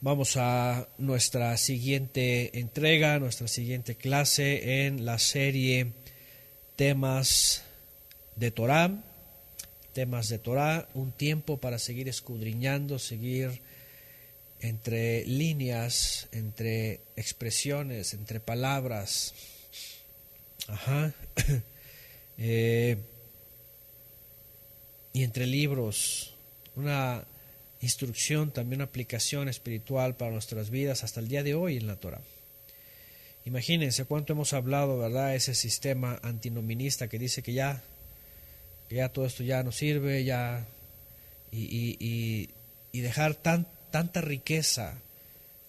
Vamos a nuestra siguiente entrega, nuestra siguiente clase en la serie Temas de Torá, un tiempo para seguir escudriñando, seguir entre líneas, entre expresiones, entre palabras, y entre libros, una instrucción, también una aplicación espiritual para nuestras vidas hasta el día de hoy en la Torah. Imagínense cuánto hemos hablado, ¿verdad? Ese sistema antinominista que dice que ya todo esto ya no sirve, ya y dejar tanta riqueza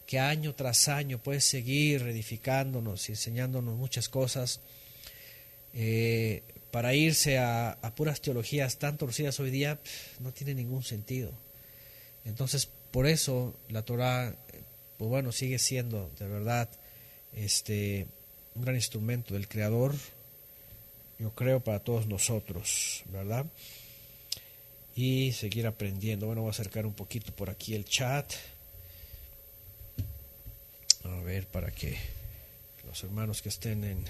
que año tras año puede seguir edificándonos y enseñándonos muchas cosas, para irse a puras teologías tan torcidas hoy día, no tiene ningún sentido. Entonces, por eso la Torah, pues bueno, sigue siendo de verdad un gran instrumento del Creador, yo creo, para todos nosotros, ¿verdad? Y seguir aprendiendo. Bueno, voy a acercar un poquito por aquí el chat, a ver, para que los hermanos que estén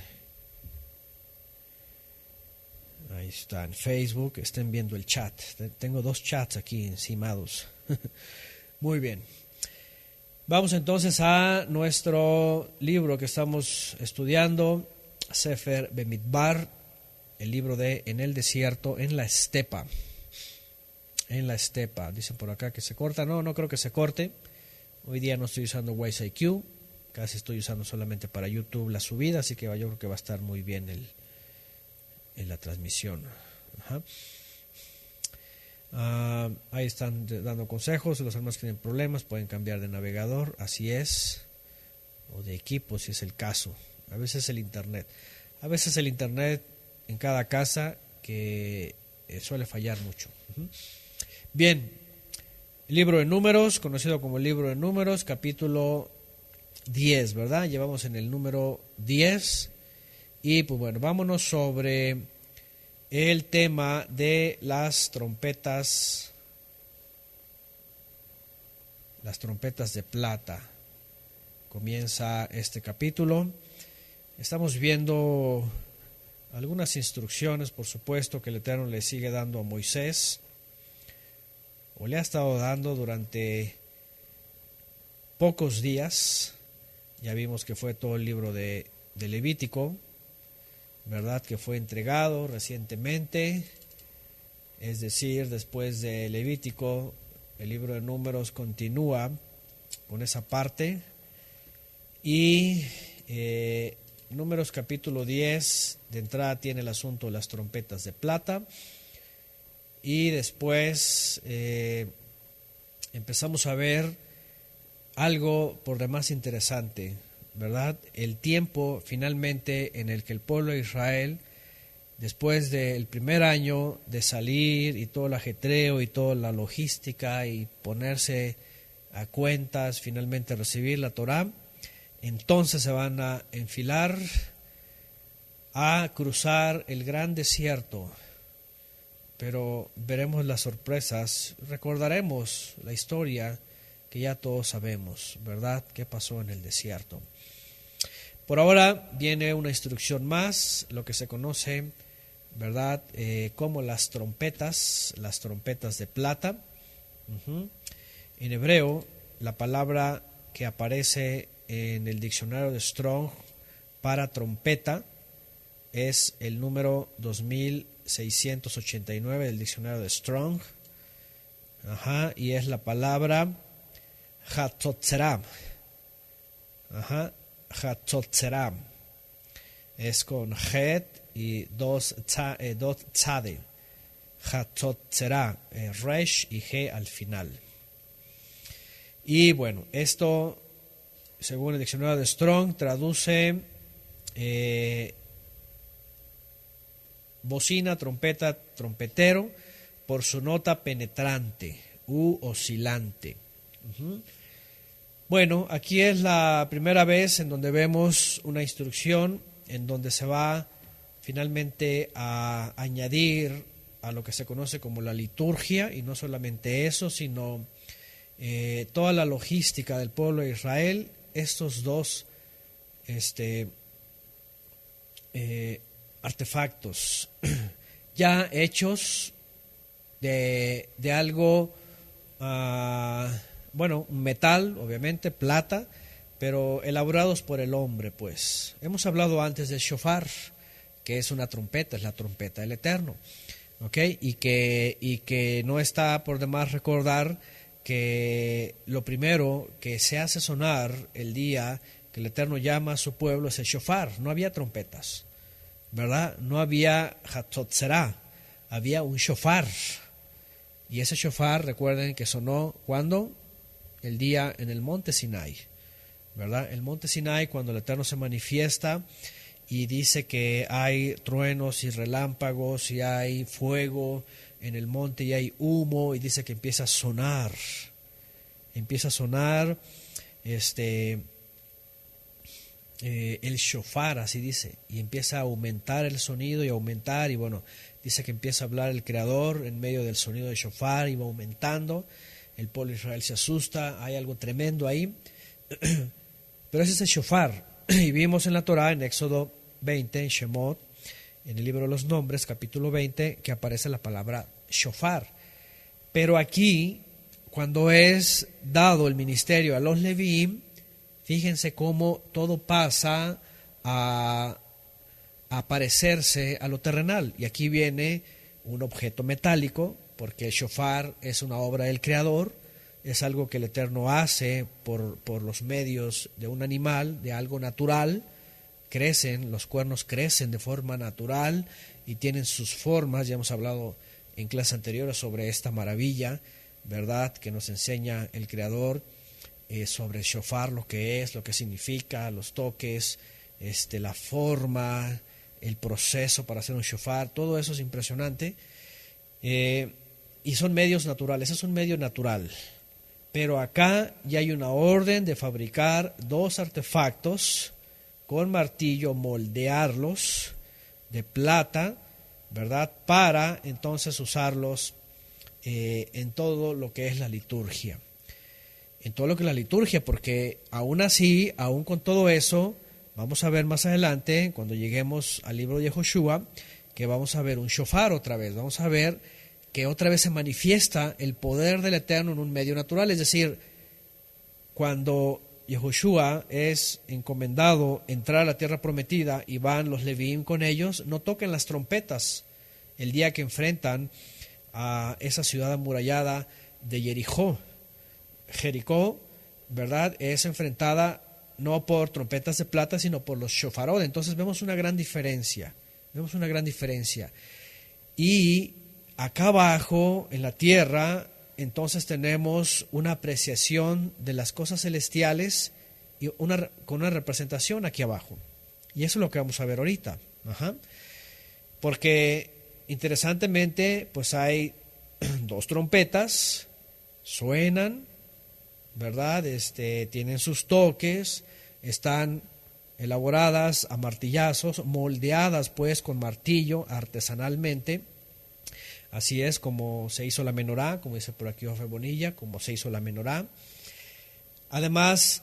ahí está en Facebook, estén viendo el chat. Tengo 2 chats aquí encimados. Muy bien. Vamos entonces a nuestro libro que estamos estudiando, Sefer Bemidbar, el libro de En el desierto, en la estepa. En la estepa. Dicen por acá que se corta. No creo que se corte. Hoy día no estoy usando Waze IQ. Casi estoy usando solamente para YouTube la subida, así que yo creo que va a estar muy bien en la transmisión. Ahí están dando consejos. Los hermanos que tienen problemas pueden cambiar de navegador, así es, o de equipo si es el caso. A veces el internet en cada casa que suele fallar mucho. Bien, el libro de Números, conocido como el libro de Números, capítulo 10, ¿verdad? Llevamos en el número 10 y pues bueno, vámonos sobre el tema de las trompetas de plata. Comienza este capítulo. Estamos viendo algunas instrucciones, por supuesto, que el Eterno le sigue dando a Moisés, o le ha estado dando durante pocos días. Ya vimos que fue todo el libro de Levítico, ¿verdad? Que fue entregado recientemente, es decir, después de Levítico, el libro de Números continúa con esa parte. Y Números capítulo 10, de entrada tiene el asunto de las trompetas de plata. Y después empezamos a ver algo por demás interesante, ¿verdad? El tiempo finalmente en el que el pueblo de Israel, después del primer año de salir y todo el ajetreo y toda la logística y ponerse a cuentas, finalmente recibir la Torá, entonces se van a enfilar a cruzar el gran desierto. Pero veremos las sorpresas, recordaremos la historia que ya todos sabemos, ¿verdad? ¿Qué pasó en el desierto? Por ahora viene una instrucción más, lo que se conoce, ¿verdad? Como las trompetas de plata. En hebreo, la palabra que aparece en el diccionario de Strong para trompeta es el número 2689 del diccionario de Strong. Y es la palabra Hatotzeram. Hatotzeram. Es con Het y dos tzade. Hatotzeram. Resh y G al final. Y bueno, esto, según el diccionario de Strong, traduce bocina, trompeta, trompetero, por su nota penetrante u oscilante. Bueno, aquí es la primera vez en donde vemos una instrucción en donde se va finalmente a añadir a lo que se conoce como la liturgia, y no solamente eso, sino toda la logística del pueblo de Israel, estos dos artefactos ya hechos de algo, bueno, metal, obviamente, plata, pero elaborados por el hombre, pues. Hemos hablado antes del shofar, que es una trompeta, es la trompeta del Eterno, ¿ok? Y que no está por demás recordar que lo primero que se hace sonar el día que el Eterno llama a su pueblo es el shofar. No había trompetas, ¿verdad? No había hatzotzerá, había un shofar. Y ese shofar, recuerden que sonó ¿cuándo? El día en el monte Sinai, ¿verdad? El monte Sinai, cuando el Eterno se manifiesta y dice que hay truenos y relámpagos y hay fuego en el monte y hay humo, y dice que empieza a sonar el shofar, así dice, y empieza a aumentar el sonido y aumentar, y bueno, dice que empieza a hablar el Creador en medio del sonido del shofar y va aumentando. El pueblo de Israel se asusta, hay algo tremendo ahí, pero ese es el shofar. Y vimos en la Torah, en Éxodo 20, en Shemot, en el libro de los nombres, capítulo 20, que aparece la palabra shofar. Pero aquí, cuando es dado el ministerio a los Levíim, fíjense cómo todo pasa a parecerse a lo terrenal. Y aquí viene un objeto metálico, porque el shofar es una obra del Creador, es algo que el Eterno hace por los medios de un animal, de algo natural. Crecen, los cuernos crecen de forma natural y tienen sus formas. Ya hemos hablado en clases anteriores sobre esta maravilla, ¿verdad?, que nos enseña el Creador sobre el shofar, lo que es, lo que significa, los toques, la forma, el proceso para hacer un shofar. Todo eso es impresionante. Y son medios naturales, es un medio natural. Pero acá ya hay una orden de fabricar dos artefactos con martillo, moldearlos de plata, ¿verdad?, para entonces usarlos en todo lo que es la liturgia. En todo lo que es la liturgia, porque aún así, aún con todo eso, vamos a ver más adelante, cuando lleguemos al libro de Joshua, que vamos a ver un shofar otra vez, vamos a ver que otra vez se manifiesta el poder del Eterno en un medio natural. Es decir, cuando Yehoshua es encomendado entrar a la tierra prometida y van los Levíim con ellos, no toquen las trompetas el día que enfrentan a esa ciudad amurallada de Jericó, ¿verdad?, es enfrentada no por trompetas de plata, sino por los shofarot. Entonces vemos una gran diferencia, Y acá abajo, en la tierra, entonces tenemos una apreciación de las cosas celestiales y con una representación aquí abajo. Y eso es lo que vamos a ver ahorita. Porque interesantemente, pues hay dos trompetas, suenan, ¿verdad? Tienen sus toques, están elaboradas a martillazos, moldeadas pues con martillo artesanalmente. Así es como se hizo la menorá, como dice por aquí Ofe Bonilla, como se hizo la menorá. Además,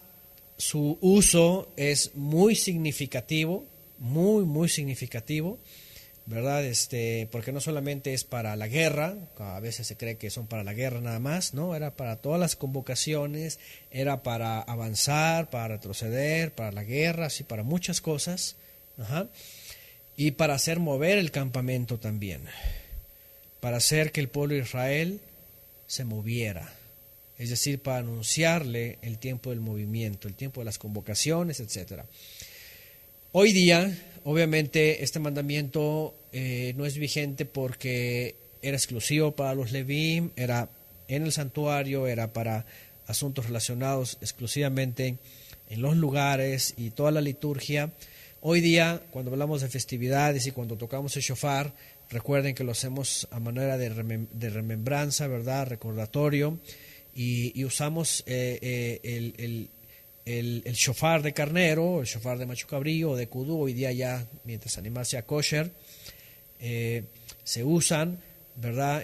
su uso es muy significativo, muy significativo, ¿verdad? Porque no solamente es para la guerra, a veces se cree que son para la guerra nada más, ¿no? Era para todas las convocaciones, era para avanzar, para retroceder, para la guerra, así para muchas cosas, y para hacer mover el campamento también, para hacer que el pueblo de Israel se moviera, es decir, para anunciarle el tiempo del movimiento, el tiempo de las convocaciones, etc. Hoy día, obviamente, este mandamiento no es vigente porque era exclusivo para los Levíim, era en el santuario, era para asuntos relacionados exclusivamente en los lugares y toda la liturgia. Hoy día, cuando hablamos de festividades y cuando tocamos el shofar, recuerden que lo hacemos a manera de remembranza, ¿verdad?, recordatorio, y usamos el shofar de carnero, el shofar de macho cabrío o de kudú. Hoy día ya, mientras animal sea kosher, se usan, ¿verdad?,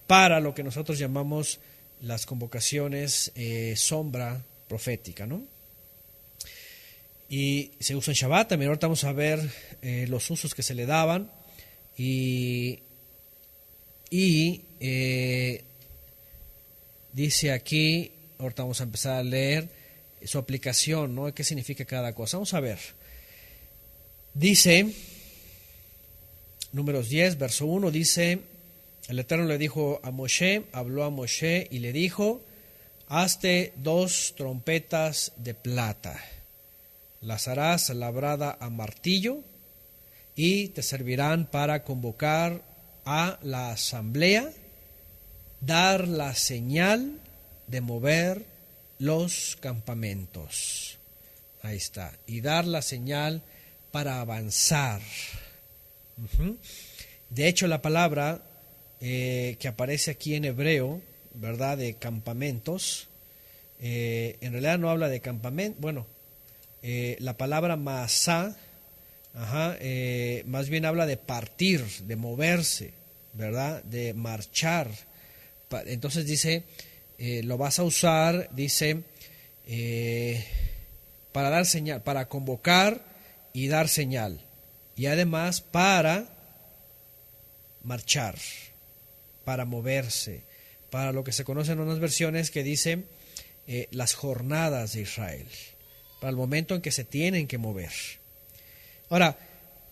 para lo que nosotros llamamos las convocaciones sombra profética, ¿no? Y se usa en Shabbat. También ahorita vamos a ver los usos que se le daban. Y dice aquí, ahorita vamos a empezar a leer su aplicación, ¿no? ¿Qué significa cada cosa? Vamos a ver. Dice, Números 10, verso 1, dice, el Eterno le dijo a Moshe, habló a Moshe y le dijo, hazte 2 trompetas de plata, las harás labrada a martillo y te servirán para convocar a la asamblea, dar la señal de mover los campamentos. Ahí está. Y dar la señal para avanzar. De hecho, la palabra que aparece aquí en hebreo, ¿verdad?, de campamentos, en realidad no habla de campamento. Bueno, la palabra masá, más bien habla de partir, de moverse, ¿verdad?, de marchar. Entonces dice, lo vas a usar, dice, para dar señal, para convocar y dar señal, y además para marchar, para moverse, para lo que se conocen en unas versiones que dicen las jornadas de Israel, para el momento en que se tienen que mover. Ahora,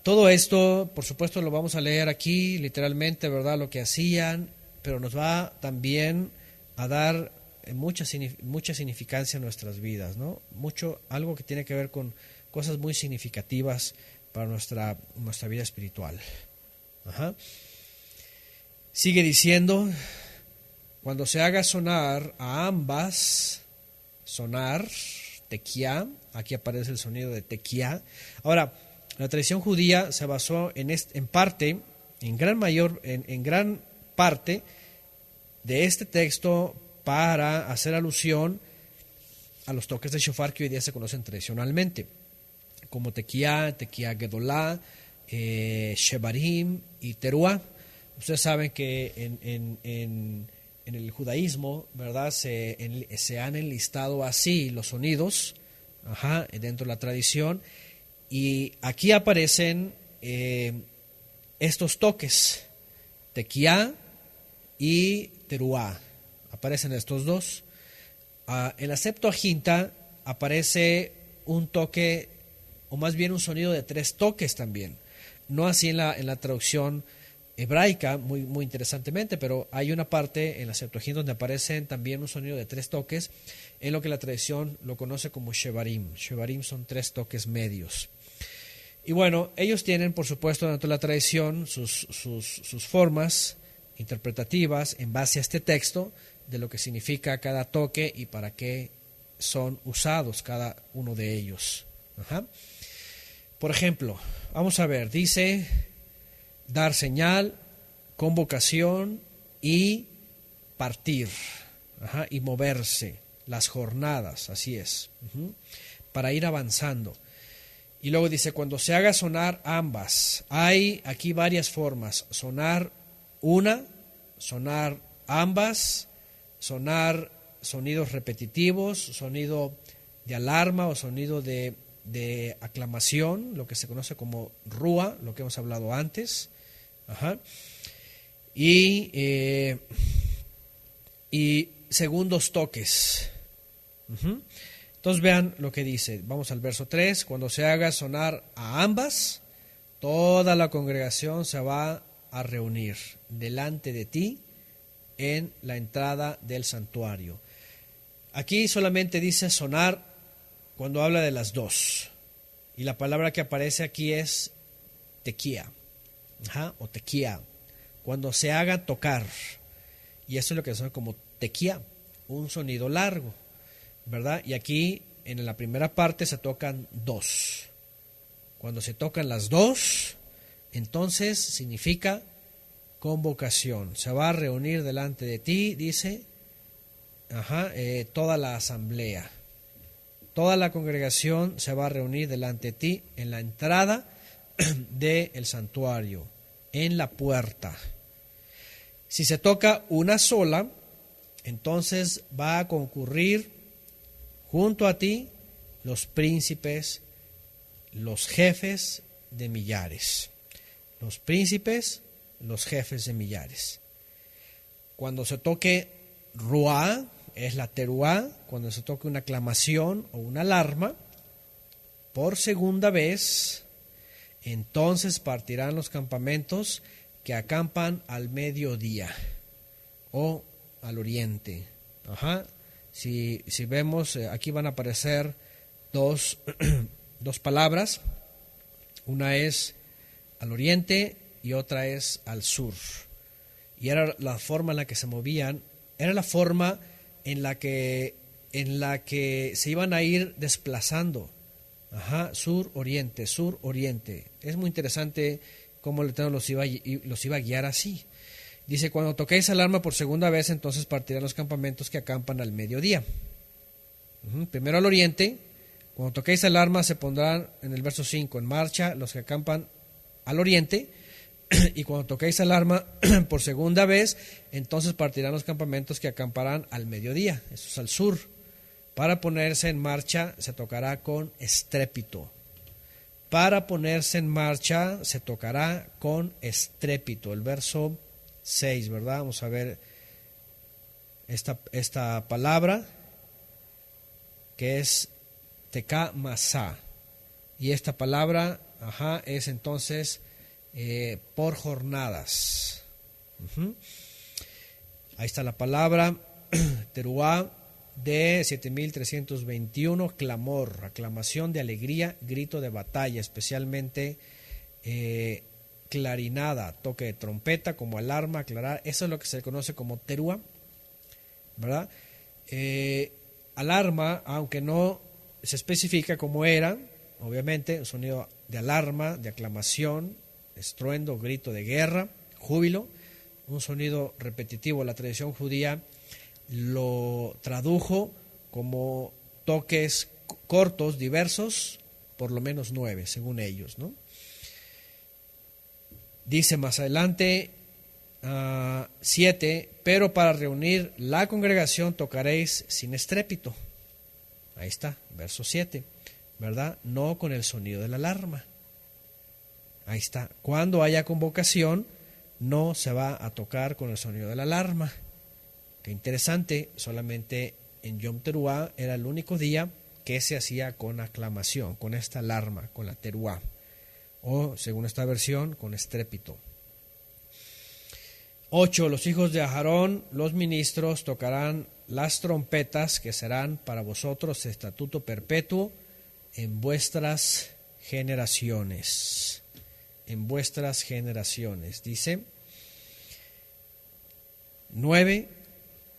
todo esto, por supuesto, lo vamos a leer aquí, literalmente, ¿verdad?, lo que hacían, pero nos va también a dar mucha significancia en nuestras vidas, ¿no? Algo que tiene que ver con cosas muy significativas para nuestra vida espiritual. Sigue diciendo, cuando se haga sonar a ambas, sonar, tequía, aquí aparece el sonido de tequía. Ahora, la tradición judía se basó en gran parte de este texto para hacer alusión a los toques de shofar que hoy día se conocen tradicionalmente, como tequía gedolá, shebarim y teruá. Ustedes saben que en el judaísmo, ¿verdad?, se han enlistado así los sonidos dentro de la tradición, y aquí aparecen estos toques, tequía y teruá, aparecen estos dos. En la Septuaginta aparece un toque, o más bien un sonido de 3 toques también, no así en la traducción hebraica, muy, muy interesantemente, pero hay una parte en la Septuaginta donde aparecen también un sonido de 3 toques, en lo que la tradición lo conoce como shevarim. Shevarim son 3 toques medios. Y bueno, ellos tienen, por supuesto, dentro de la tradición, sus formas interpretativas en base a este texto, de lo que significa cada toque y para qué son usados cada uno de ellos. Por ejemplo, vamos a ver, dice dar señal, convocación y partir, y moverse, las jornadas, así es, para ir avanzando. Y luego dice, cuando se haga sonar ambas, hay aquí varias formas, sonar una, sonar ambas, sonar sonidos repetitivos, sonido de alarma o sonido de aclamación, lo que se conoce como rúa, lo que hemos hablado antes. Y segundos toques. Entonces vean lo que dice. Vamos al verso 3. Cuando se haga sonar a ambas, toda la congregación se va a reunir delante de ti en la entrada del santuario. Aquí solamente dice sonar cuando habla de las dos. Y la palabra que aparece aquí es tequía, o tequía, cuando se haga tocar. Y eso es lo que suena como tequía, un sonido largo, ¿verdad? Y aquí en la primera parte se tocan 2. Cuando se tocan las 2, entonces significa convocación. Se va a reunir delante de ti, dice, toda la asamblea. Toda la congregación se va a reunir delante de ti en la entrada del santuario, en la puerta. Si se toca una sola, entonces va a concurrir junto a ti los príncipes, los jefes de millares. Los príncipes, los jefes de millares. Cuando se toque Ruá, es la teruá, cuando se toque una aclamación o una alarma, por segunda vez, entonces partirán los campamentos que acampan al mediodía o al oriente. Si vemos, aquí van a aparecer dos palabras. Una es al oriente y otra es al sur. Y era la forma en la que se movían, era la forma en la que se iban a ir desplazando. Sur, oriente, sur, oriente. Es muy interesante cómo el Eterno los iba a guiar así. Dice, cuando toquéis alarma por segunda vez, entonces partirán los campamentos que acampan al mediodía. Primero al oriente. Cuando toquéis alarma se pondrán, en el verso 5, en marcha los que acampan al oriente. Y cuando toquéis alarma por segunda vez, entonces partirán los campamentos que acamparán al mediodía. Eso es al sur. Para ponerse en marcha se tocará con estrépito. Para ponerse en marcha se tocará con estrépito. El verso 6, ¿verdad? Vamos a ver esta palabra que es teká masá. Y esta palabra, es entonces por jornadas. Ahí está la palabra teruá de 7321, clamor, aclamación de alegría, grito de batalla, especialmente clarinada, toque de trompeta, como alarma, aclarar. Eso es lo que se conoce como teruá, ¿verdad? Alarma, aunque no se especifica cómo era, obviamente, un sonido de alarma, de aclamación, estruendo, grito de guerra, júbilo, un sonido repetitivo. La tradición judía lo tradujo como toques cortos, diversos, por lo menos 9, según ellos, ¿no? Dice más adelante, 7, pero para reunir la congregación tocaréis sin estrépito. Ahí está, verso 7, ¿verdad? No con el sonido de la alarma. Ahí está. Cuando haya convocación, no se va a tocar con el sonido de la alarma. Qué interesante, solamente en Yom Teruá era el único día que se hacía con aclamación, con esta alarma, con la teruá, o según esta versión, con estrépito. 8. Los hijos de Aarón, los ministros, tocarán las trompetas que serán para vosotros estatuto perpetuo en vuestras generaciones. En vuestras generaciones. Dice 9.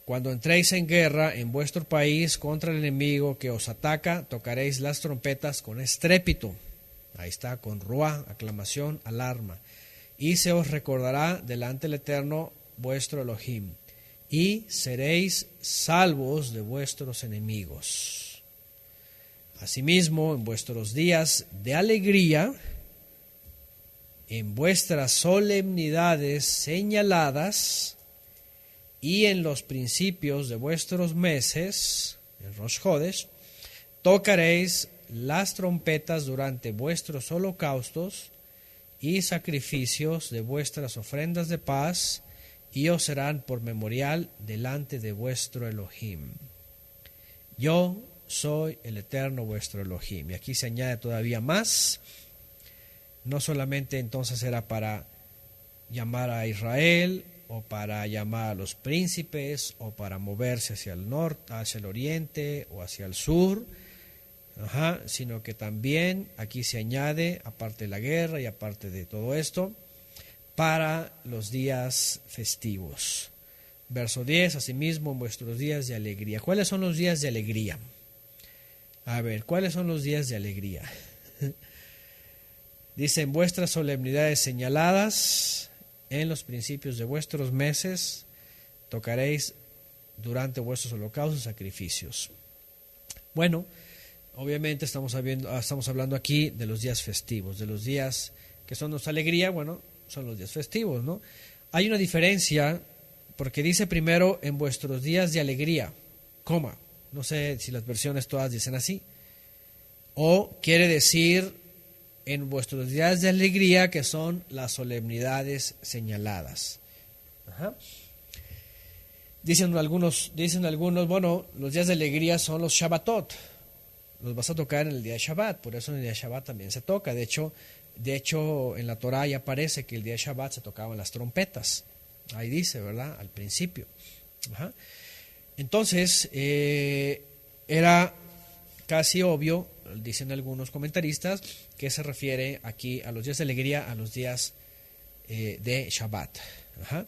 Cuando entréis en guerra en vuestro país contra el enemigo que os ataca, tocaréis las trompetas con estrépito. Ahí está, con ruá, aclamación, alarma. Y se os recordará delante del Eterno vuestro Elohim, y seréis salvos de vuestros enemigos. Asimismo, en vuestros días de alegría, en vuestras solemnidades señaladas, y en los principios de vuestros meses, en Rosh Hodesh, tocaréis las trompetas durante vuestros holocaustos y sacrificios de vuestras ofrendas de paz, y os serán por memorial delante de vuestro Elohim. Yo soy el Eterno vuestro Elohim. Y aquí se añade todavía más. No solamente entonces era para llamar a Israel, o para llamar a los príncipes, o para moverse hacia el norte, hacia el oriente, o hacia el sur, sino que también aquí se añade, aparte de la guerra y aparte de todo esto, para los días festivos. Verso 10, asimismo en vuestros días de alegría. ¿Cuáles son los días de alegría? A ver, ¿cuáles son los días de alegría? Dice, en vuestras solemnidades señaladas, en los principios de vuestros meses, tocaréis durante vuestros holocaustos y sacrificios. Bueno, obviamente estamos hablando aquí de los días festivos, de los días que son nuestra alegría, bueno, son los días festivos, ¿no? Hay una diferencia, porque dice primero en vuestros días de alegría, coma, no sé si las versiones todas dicen así, o quiere decir en vuestros días de alegría, que son las solemnidades señaladas. Ajá. Dicen algunos, bueno, los días de alegría son los Shabbatot, los vas a tocar en el día de Shabbat, por eso en el día de Shabbat también se toca. De hecho en la Torah ya aparece que el día de Shabbat se tocaban las trompetas, ahí dice, ¿verdad? Al principio. Ajá. Entonces, era casi obvio, dicen algunos comentaristas, que se refiere aquí a los días de alegría, a los días de Shabbat. Ajá.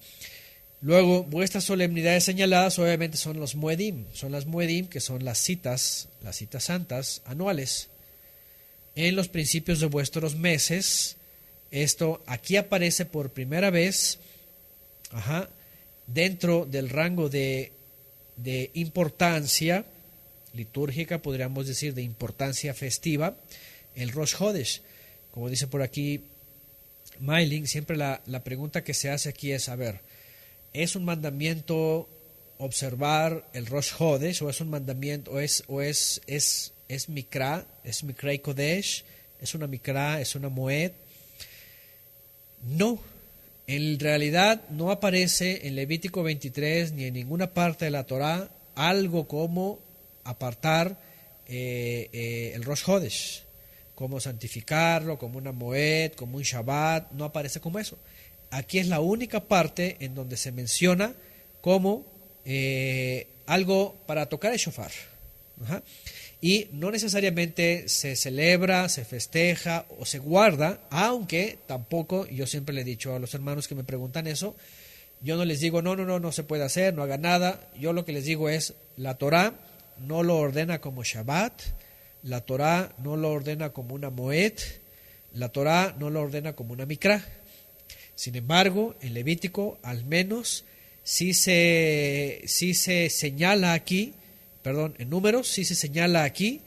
Luego, vuestras solemnidades señaladas obviamente son los Moedim, que son las citas santas anuales. En los principios de vuestros meses, esto aquí aparece por primera vez, dentro del rango de importancia litúrgica, podríamos decir, de importancia festiva, el Rosh Hodesh. Como dice por aquí Mailing, siempre la pregunta que se hace aquí es, a ver, ¿es un mandamiento observar el Rosh Hodesh, o es un mandamiento, o es Mikra, es Mikra y Kodesh, es una Mikra, es una Moed? No, en realidad no aparece en Levítico 23 ni en ninguna parte de la Torá algo como apartar el Rosh Hodesh, como santificarlo, como una Moed, como un Shabbat, no aparece como eso. Aquí es la única parte en donde se menciona como algo para tocar el shofar. Ajá. Y no necesariamente se celebra, se festeja o se guarda, aunque tampoco, yo siempre le he dicho a los hermanos que me preguntan eso, yo no les digo, no se puede hacer, no haga nada. Yo lo que les digo es, la Torah no lo ordena como Shabbat, la Torah no lo ordena como una Moed, la Torah no lo ordena como una Mikra. Sin embargo, en Levítico al menos sí se señala aquí, en Números sí se señala aquí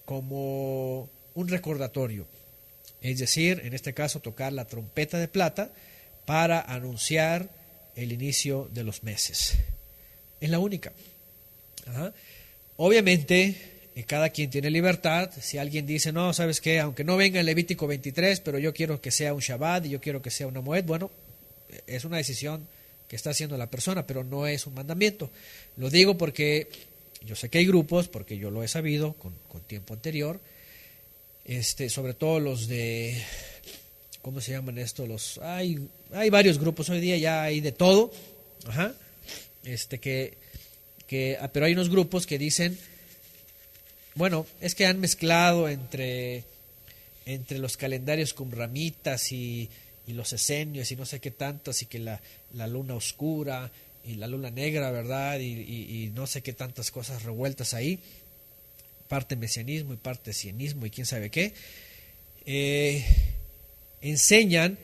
como un recordatorio. Es decir, en este caso tocar la trompeta de plata para anunciar el inicio de los meses. Es la única. Ajá. Obviamente, cada quien tiene libertad. Si alguien dice, no, ¿sabes qué? Aunque no venga en Levítico 23, pero yo quiero que sea un Shabbat y yo quiero que sea una Moed, bueno, es una decisión que está haciendo la persona, pero no es un mandamiento. Lo digo porque yo sé que hay grupos, porque yo lo he sabido con tiempo anterior, sobre todo los de, ¿cómo se llaman esto? Hay varios grupos hoy día, ya hay de todo, ajá, pero hay unos grupos que dicen, bueno, es que han mezclado entre los calendarios cumramitas y los esenios y no sé qué tantas, y que la luna oscura y la luna negra, ¿verdad? Y no sé qué tantas cosas revueltas ahí, parte mesianismo y parte sionismo y quién sabe qué, enseñan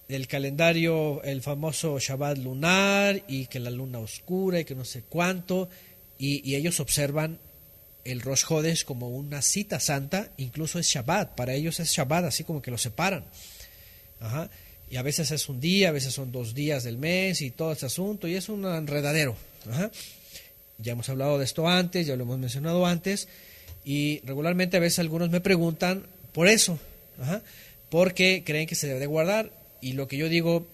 el calendario, el famoso Shabbat lunar, y que la luna oscura y que no sé cuánto, y ellos observan el Rosh Hodesh como una cita santa, incluso es Shabbat, para ellos es Shabbat, así como que lo separan. Ajá. Y a veces es un día, a veces son 2 días del mes y todo este asunto, y es un enredadero. Ajá. Ya hemos hablado de esto antes, ya lo hemos mencionado antes, y regularmente a veces algunos me preguntan por eso, ajá, porque creen que se debe de guardar, y lo que yo digo,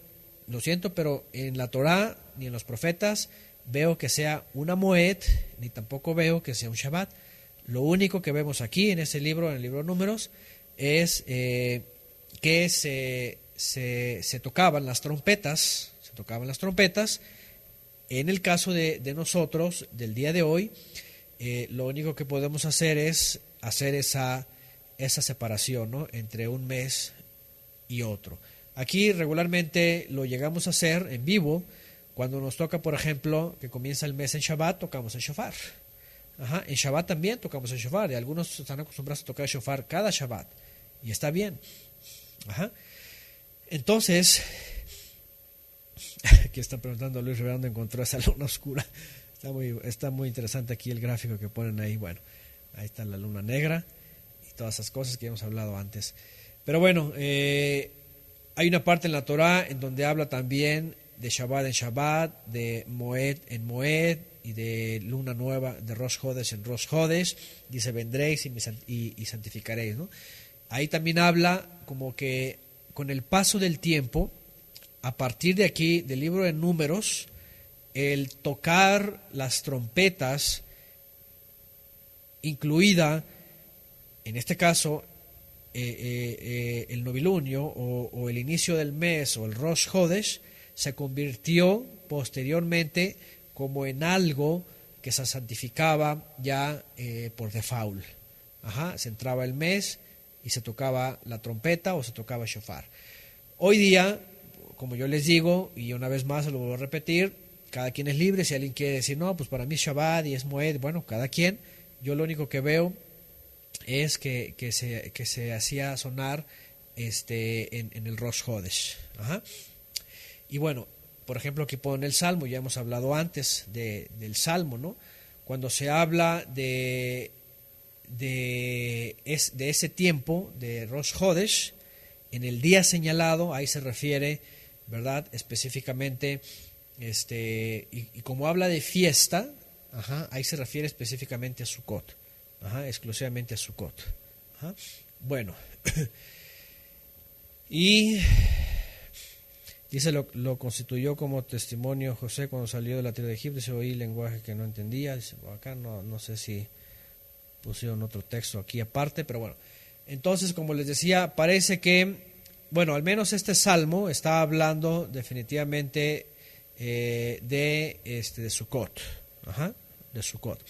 lo siento, pero en la Torá ni en los profetas veo que sea una Moed, ni tampoco veo que sea un Shabbat. Lo único que vemos aquí en ese libro, en el libro de Números, es que se tocaban las trompetas, En el caso de nosotros, del día de hoy, lo único que podemos hacer es hacer esa separación, ¿no?, entre un mes y otro. Aquí regularmente lo llegamos a hacer en vivo. Cuando nos toca, por ejemplo, que comienza el mes en Shabbat, tocamos el shofar. Ajá. En Shabbat también tocamos el shofar, y algunos están acostumbrados a tocar el shofar cada Shabbat, y está bien. Ajá. Entonces, aquí están preguntando a Luis Rivera dónde encontró esa luna oscura. Está muy interesante aquí el gráfico que ponen ahí. Bueno, ahí está la luna negra y todas esas cosas que hemos hablado antes. Pero bueno, hay una parte en la Torá en donde habla también de Shabbat en Shabbat, de Moed en Moed, y de luna nueva, de Rosh Hodesh en Rosh Hodesh. Dice, vendréis y santificaréis, ¿no? Ahí también habla como que con el paso del tiempo, a partir de aquí, del libro de Números, el tocar las trompetas, incluida, en este caso, el novilunio o el inicio del mes o el Rosh Hodesh, se convirtió posteriormente como en algo que se santificaba ya por default. Se entraba el mes y se tocaba la trompeta o se tocaba el shofar. Hoy día, como yo les digo, y una vez más se lo vuelvo a repetir, cada quien es libre. Si alguien quiere decir, no, pues para mí es Shabbat y es Moed, bueno, cada quien. Yo lo único que veo es que se hacía sonar en el Rosh Hodesh. Y bueno, por ejemplo, aquí pone el Salmo, ya hemos hablado antes del Salmo, ¿no? Cuando se habla de ese tiempo de Rosh Hodesh, en el día señalado, ahí se refiere, ¿verdad? Específicamente, y como habla de fiesta, ahí se refiere específicamente a Sukkot, exclusivamente a Sukkot. Bueno, y dice, lo constituyó como testimonio José cuando salió de la tierra de Egipto. Se oí lenguaje que no entendía. Dice, acá no sé si pusieron otro texto aquí aparte, pero bueno. Entonces, como les decía, parece que, bueno, al menos este salmo está hablando definitivamente de Sukkot. De Sukkot.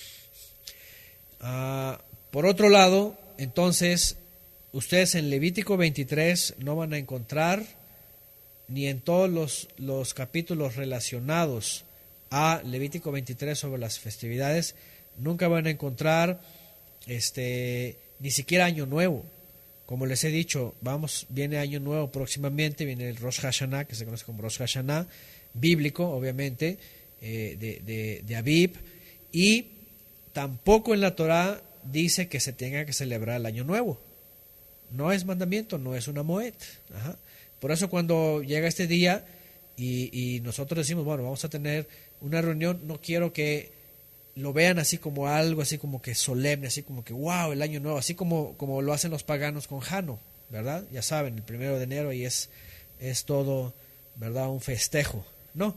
Por otro lado, entonces, ustedes en Levítico 23 no van a encontrar, ni en todos los capítulos relacionados a Levítico 23 sobre las festividades, nunca van a encontrar ni siquiera Año Nuevo. Como les he dicho, viene Año Nuevo próximamente, viene el Rosh Hashanah, que se conoce como Rosh Hashanah, bíblico, obviamente, de Abib, y tampoco en la Torah dice que se tenga que celebrar el Año Nuevo. No es mandamiento, no es una moed. Por eso cuando llega este día y nosotros decimos, bueno, vamos a tener una reunión, no quiero que lo vean así como algo, así como que solemne, así como que wow, el año nuevo, así como lo hacen los paganos con Jano, ¿verdad? Ya saben, el 1 de enero y es todo, ¿verdad? Un festejo. No,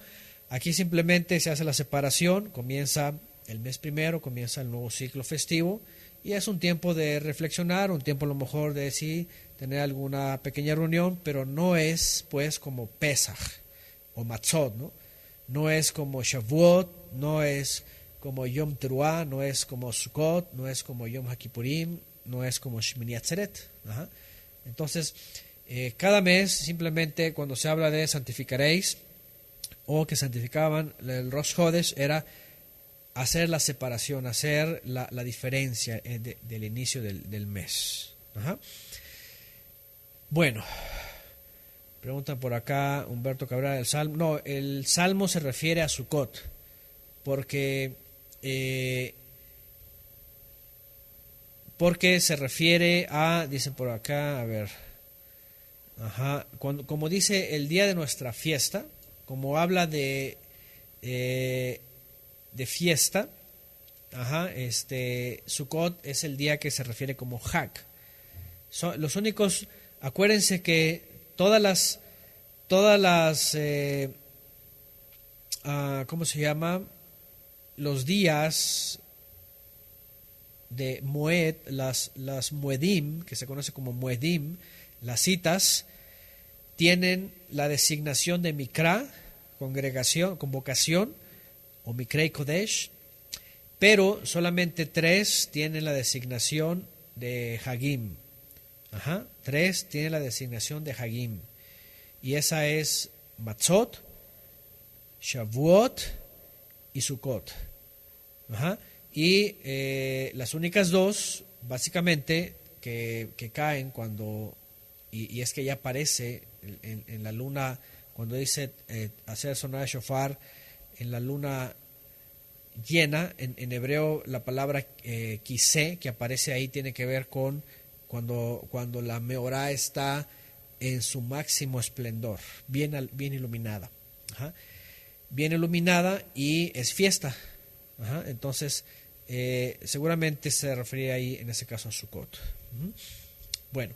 aquí simplemente se hace la separación, comienza el mes primero, comienza el nuevo ciclo festivo y es un tiempo de reflexionar, un tiempo a lo mejor de sí, tener alguna pequeña reunión, pero no es pues como Pesach o Matzot, ¿no? No es como Shavuot, no es como Yom Teruah, no es como Sukkot, no es como Yom HaKippurim, no es como Shmini Atzeret. Entonces, cada mes simplemente cuando se habla de santificaréis o que santificaban el Rosh Hodesh era hacer la separación, hacer la diferencia del inicio del mes. Bueno, preguntan por acá Humberto Cabrera del Salmo. No, el Salmo se refiere a Sukkot, porque se refiere a, dicen por acá, a ver, como dice el día de nuestra fiesta, como habla de fiesta, Sukkot es el día que se refiere como Hag. Son los únicos, acuérdense que todas las ¿cómo se llama? Los días de Moed, las Moedim, que se conoce como Moedim, las citas, tienen la designación de Mikra, congregación, convocación, o Mikrei Kodesh, pero solamente 3 tienen la designación de Hagim. 3 tienen la designación de Hagim, y esa es Matzot, Shavuot y Sukkot. Y las únicas 2, básicamente, que caen cuando, y es que ya aparece en la luna, cuando dice hacer sonar el shofar, en la luna llena, en hebreo la palabra kisé, que aparece ahí, tiene que ver con cuando la meorá está en su máximo esplendor, bien iluminada. Ajá. Bien iluminada y es fiesta. Ajá. Entonces, seguramente se refería ahí en ese caso a Sukkot. Bueno,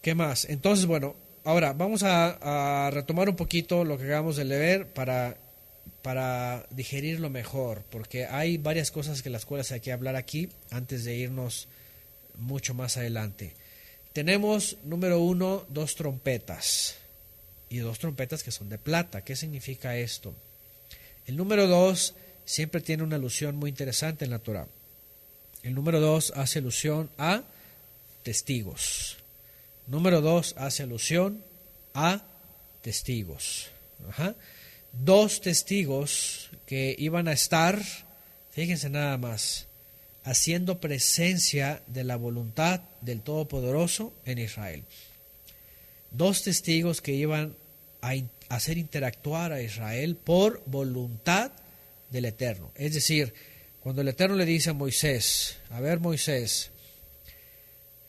¿qué más? Entonces, bueno, ahora vamos a retomar un poquito lo que acabamos de leer para digerirlo mejor, porque hay varias cosas que las cuales hay que hablar aquí antes de irnos mucho más adelante. Tenemos, número 1, 2 trompetas, y 2 trompetas que son de plata. ¿Qué significa esto? El número 2 siempre tiene una alusión muy interesante en la Torah. El número 2 hace alusión a testigos. Número 2 hace alusión a testigos. Ajá. 2 testigos que iban a estar, fíjense nada más, haciendo presencia de la voluntad del Todopoderoso en Israel. 2 testigos que iban a hacer interactuar a Israel por voluntad del Eterno. Es decir, cuando el Eterno le dice a Moisés, a ver Moisés,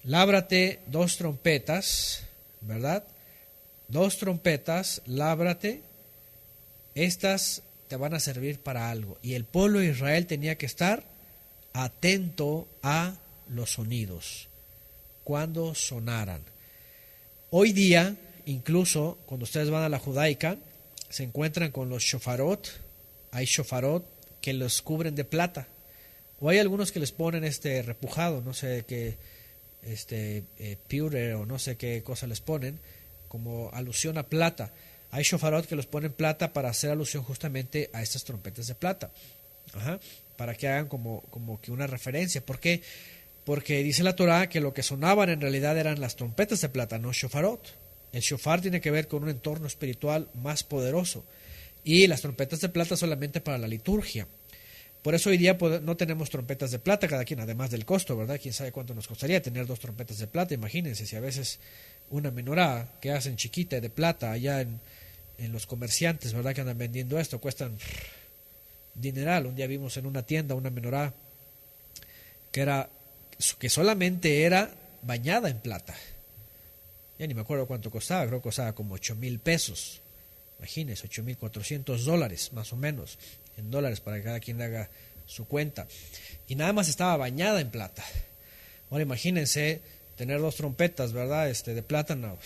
lábrate 2 trompetas, ¿verdad? 2 trompetas, lábrate, estas te van a servir para algo. Y el pueblo de Israel tenía que estar atento a los sonidos, cuando sonaran. Hoy día, incluso cuando ustedes van a la judaica, se encuentran con los shofarot. Hay shofarot que los cubren de plata, o hay algunos que les ponen repujado, no sé qué, pewter o no sé qué cosa les ponen, como alusión a plata. Hay shofarot que los ponen plata para hacer alusión justamente a estas trompetas de plata. Ajá. Para que hagan como que una referencia. ¿Por qué? Porque dice la Torah que lo que sonaban en realidad eran las trompetas de plata, no shofarot. El shofar tiene que ver con un entorno espiritual más poderoso, y las trompetas de plata solamente para la liturgia. Por eso hoy día no tenemos trompetas de plata cada quien, además del costo, ¿verdad? Quién sabe cuánto nos costaría tener 2 trompetas de plata. Imagínense si a veces una menorá que hacen chiquita de plata allá en los comerciantes, ¿verdad? Que andan vendiendo esto, cuestan dineral. Un día vimos en una tienda una menorá que solamente era bañada en plata. Ya ni me acuerdo cuánto costaba, creo que costaba como 8,000 pesos. Imagínense, $8,400 más o menos, en dólares, para que cada quien haga su cuenta. Y nada más estaba bañada en plata. Ahora imagínense tener 2 trompetas, ¿verdad? De plátano.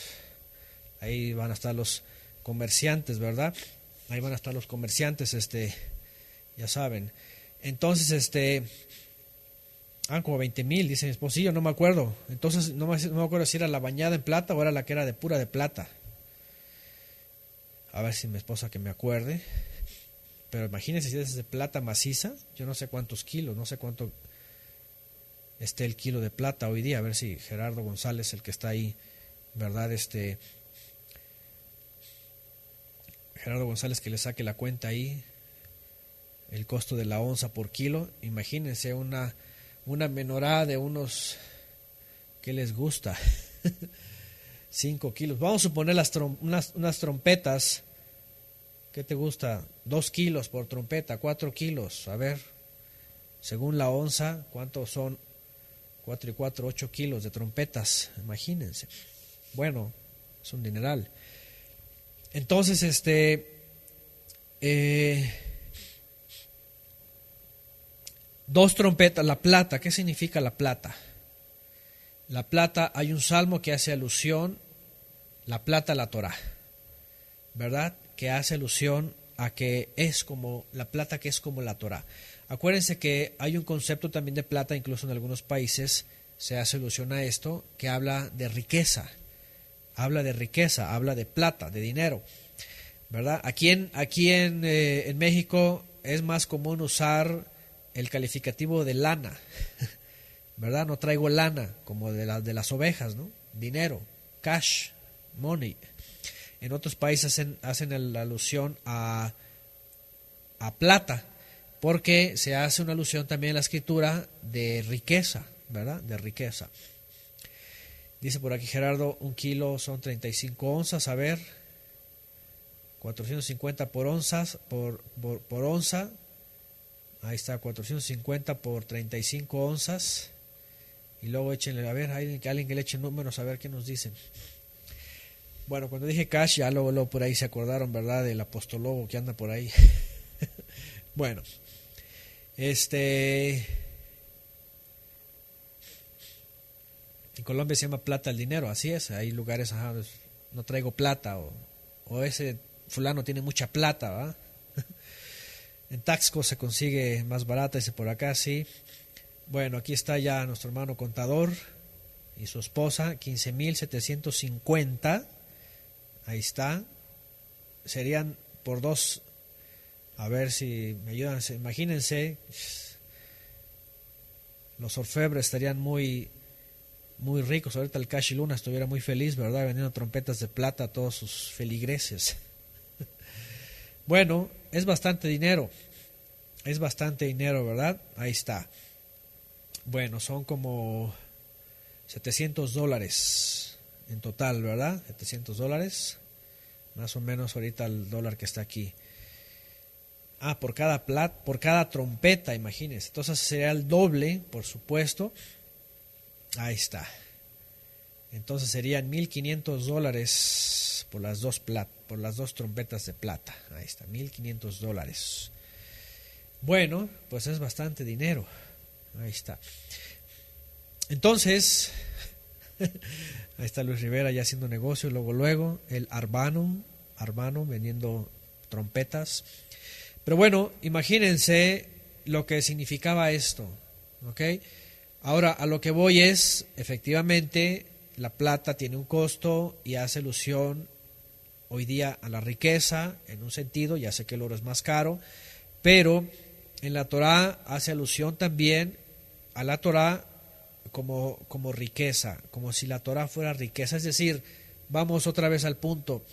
Ahí van a estar los comerciantes, ¿verdad? Ahí van a estar los comerciantes, ya saben. Entonces, como 20,000, dice mi esposillo, no me acuerdo. Entonces, no me acuerdo si era la bañada en plata o era la que era de pura de plata. A ver si mi esposa que me acuerde. Pero imagínense si es de plata maciza, yo no sé cuántos kilos, no sé cuánto esté el kilo de plata hoy día. A ver si Gerardo González, el que está ahí, ¿verdad? Gerardo González, que le saque la cuenta ahí, el costo de la onza por kilo. Imagínense una menorá de unos, ¿qué les gusta? 5 kilos. Vamos a suponer unas trompetas. ¿Qué te gusta? 2 kilos por trompeta, 4 kilos. A ver, según la onza, ¿cuántos son? 4 y 4, 8 kilos de trompetas. Imagínense. Bueno, es un dineral. Entonces, 2 trompetas, la plata. ¿Qué significa la plata? La plata, hay un salmo que hace alusión, la plata a la Torah, ¿verdad? Que hace alusión a que es como la plata, que es como la Torah. Acuérdense que hay un concepto también de plata, incluso en algunos países se hace alusión a esto, que habla de riqueza, habla de plata, de dinero, ¿verdad? Aquí en México es más común usar el calificativo de lana, ¿verdad? No traigo lana, como de las ovejas, ¿no? Dinero, cash, money. En otros países hacen la alusión a plata, porque se hace una alusión también en la escritura de riqueza, ¿verdad? De riqueza. Dice por aquí Gerardo, 1 kilo son 35 onzas, a ver, 450 por onzas, por onza, ahí está, 450 por 35 onzas, y luego échenle, a ver, alguien que le eche números, a ver qué nos dicen. Bueno, cuando dije cash, ya luego por ahí se acordaron, ¿verdad? Del apostolobo que anda por ahí. Bueno, en Colombia se llama plata el dinero, así es. Hay lugares, ajá, no traigo plata, o ese fulano tiene mucha plata, ¿va? En Taxco se consigue más barata, ese por acá, sí. Bueno, aquí está ya nuestro hermano contador y su esposa, 15,750. Ahí está. Serían por dos. A ver si me ayudan. Imagínense, los orfebres estarían muy, muy ricos. Ahorita el Cash y Luna estuviera muy feliz, ¿verdad? Vendiendo trompetas de plata a todos sus feligreses. Bueno, es bastante dinero. Es bastante dinero, ¿verdad? Ahí está. Bueno, son como $700 en total, ¿verdad? $700. Más o menos ahorita el dólar que está aquí. Por cada trompeta, imagínense. Entonces sería el doble, por supuesto. Ahí está. Entonces serían $1,500 por las dos trompetas de plata. Ahí está, $1,500. Bueno, pues es bastante dinero. Ahí está. Entonces, ahí está Luis Rivera ya haciendo negocio. Luego, el Arbano vendiendo trompetas. Pero bueno, imagínense lo que significaba esto, ¿ok? Ahora, a lo que voy es, efectivamente, la plata tiene un costo y hace alusión hoy día a la riqueza, en un sentido, ya sé que el oro es más caro, pero en la Torá hace alusión también a la Torá como riqueza, como si la Torá fuera riqueza, es decir, vamos otra vez al punto.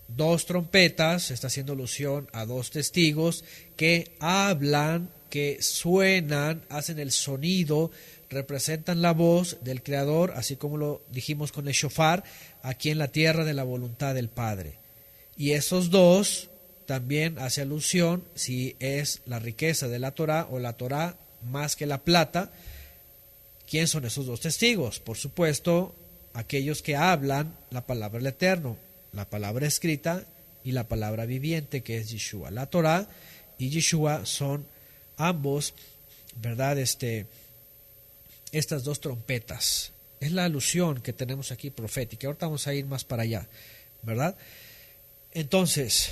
Dos trompetas, está haciendo alusión a dos testigos que hablan, que suenan, hacen el sonido, representan la voz del Creador, así como lo dijimos con el shofar, aquí en la tierra de la voluntad del Padre. Y esos dos también hace alusión, si es la riqueza de la Torá o la Torá más que la plata. ¿Quién son esos dos testigos? Por supuesto, aquellos que hablan la palabra del Eterno, la palabra escrita y la palabra viviente, que es Yeshua. La Torá y Yeshua son ambos, ¿verdad? Estas dos trompetas. Es la alusión que tenemos aquí profética. Ahorita vamos a ir más para allá, ¿verdad? Entonces,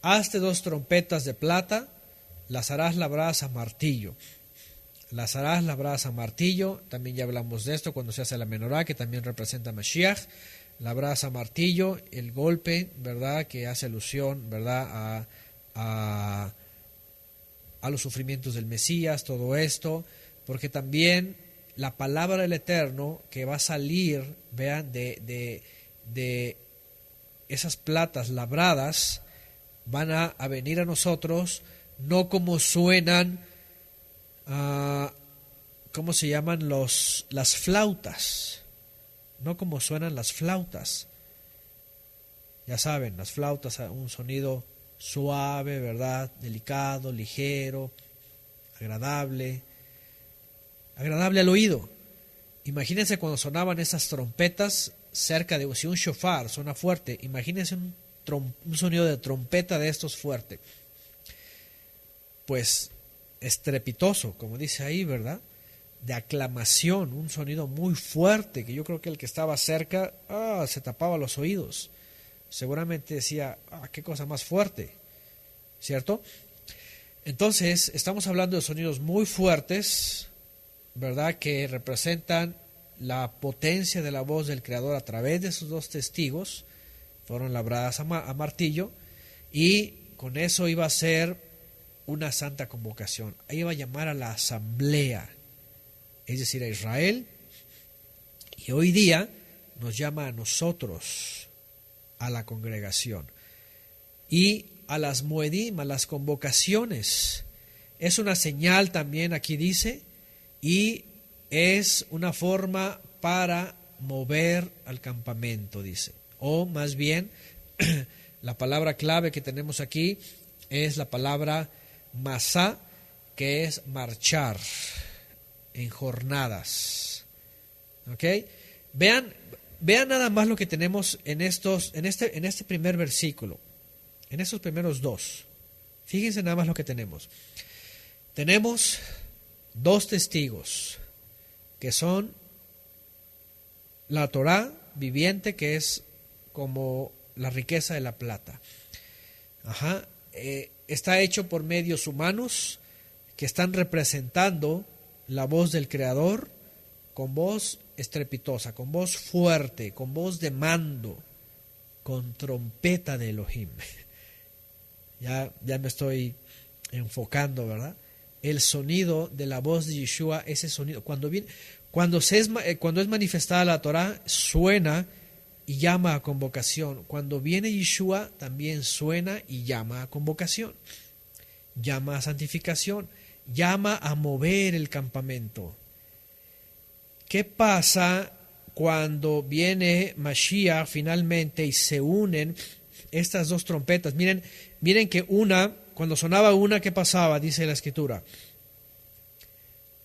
hazte dos trompetas de plata, las harás labradas a martillo. Las harás labradas a martillo, también ya hablamos de esto cuando se hace la menorá, que también representa Mashiach. Labradas a martillo, el golpe, ¿verdad? Que hace alusión, ¿verdad? A los sufrimientos del Mesías, todo esto, porque también la palabra del Eterno que va a salir, vean, de esas platas labradas, van a venir a nosotros, no como suenan, ¿cómo se llaman? Las flautas. No como suenan las flautas. Ya saben, las flautas, un sonido suave, ¿verdad? Delicado, ligero, agradable al oído. Imagínense cuando sonaban esas trompetas cerca de, si un shofar suena fuerte, imagínense un sonido de trompeta de estos fuerte. Pues estrepitoso, como dice ahí, ¿verdad? De aclamación, un sonido muy fuerte, que yo creo que el que estaba cerca se tapaba los oídos. Seguramente decía, qué cosa más fuerte, ¿cierto? Entonces, estamos hablando de sonidos muy fuertes, ¿verdad? Que representan la potencia de la voz del Creador a través de esos dos testigos, fueron labradas a martillo, y con eso iba a ser una santa convocación. Ahí iba a llamar a la asamblea, es decir, a Israel, y hoy día nos llama a nosotros, a la congregación, y a las moedim, a las convocaciones. Es una señal también, aquí dice, y es una forma para mover al campamento, dice. O más bien, la palabra clave que tenemos aquí es la palabra masá, que es marchar en jornadas. ¿Ok? Vean, vean nada más lo que tenemos en este primer versículo, en estos primeros dos. Fíjense nada más lo que tenemos. Tenemos dos testigos, que son la Torá viviente, que es como la riqueza de la plata. Está hecho por medios humanos que están representando la voz del Creador con voz estrepitosa, con voz fuerte, con voz de mando, con trompeta de Elohim. Ya me estoy enfocando, ¿verdad? El sonido de la voz de Yeshua, ese sonido, cuando es manifestada la Torá, suena y llama a convocación. Cuando viene Yeshua, también suena y llama a convocación, llama a santificación, llama a mover el campamento. ¿Qué pasa cuando viene Mashiach finalmente y se unen estas dos trompetas? Miren que cuando sonaba una, ¿qué pasaba? Dice la Escritura.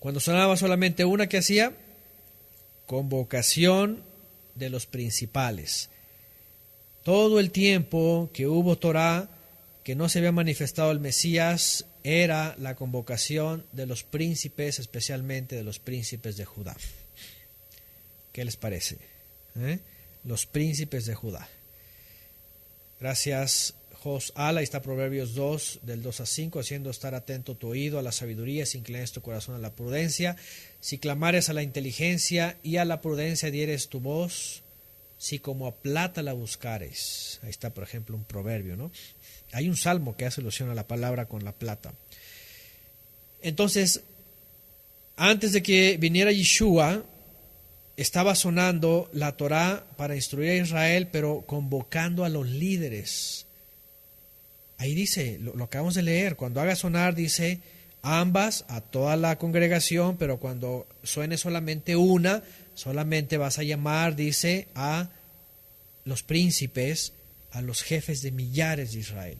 Cuando sonaba solamente una, ¿qué hacía? Convocación de los principales. Todo el tiempo que hubo Torá, que no se había manifestado el Mesías, era la convocación de los príncipes, especialmente de los príncipes de Judá. ¿Qué les parece? Los príncipes de Judá. Gracias, Jos-Al. Ahí está Proverbios 2, del 2 a 5, haciendo estar atento tu oído a la sabiduría, si inclines tu corazón a la prudencia, si clamares a la inteligencia y a la prudencia dieres tu voz, si como a plata la buscares. Ahí está, por ejemplo, un proverbio, ¿no? Hay un salmo que hace alusión a la palabra con la plata. Entonces, antes de que viniera Yeshua, estaba sonando la Torá para instruir a Israel, pero convocando a los líderes. Ahí dice, lo acabamos de leer, cuando haga sonar, dice, ambas a toda la congregación, pero cuando suene solamente una, solamente vas a llamar, dice, a los príncipes, a los jefes de millares de Israel.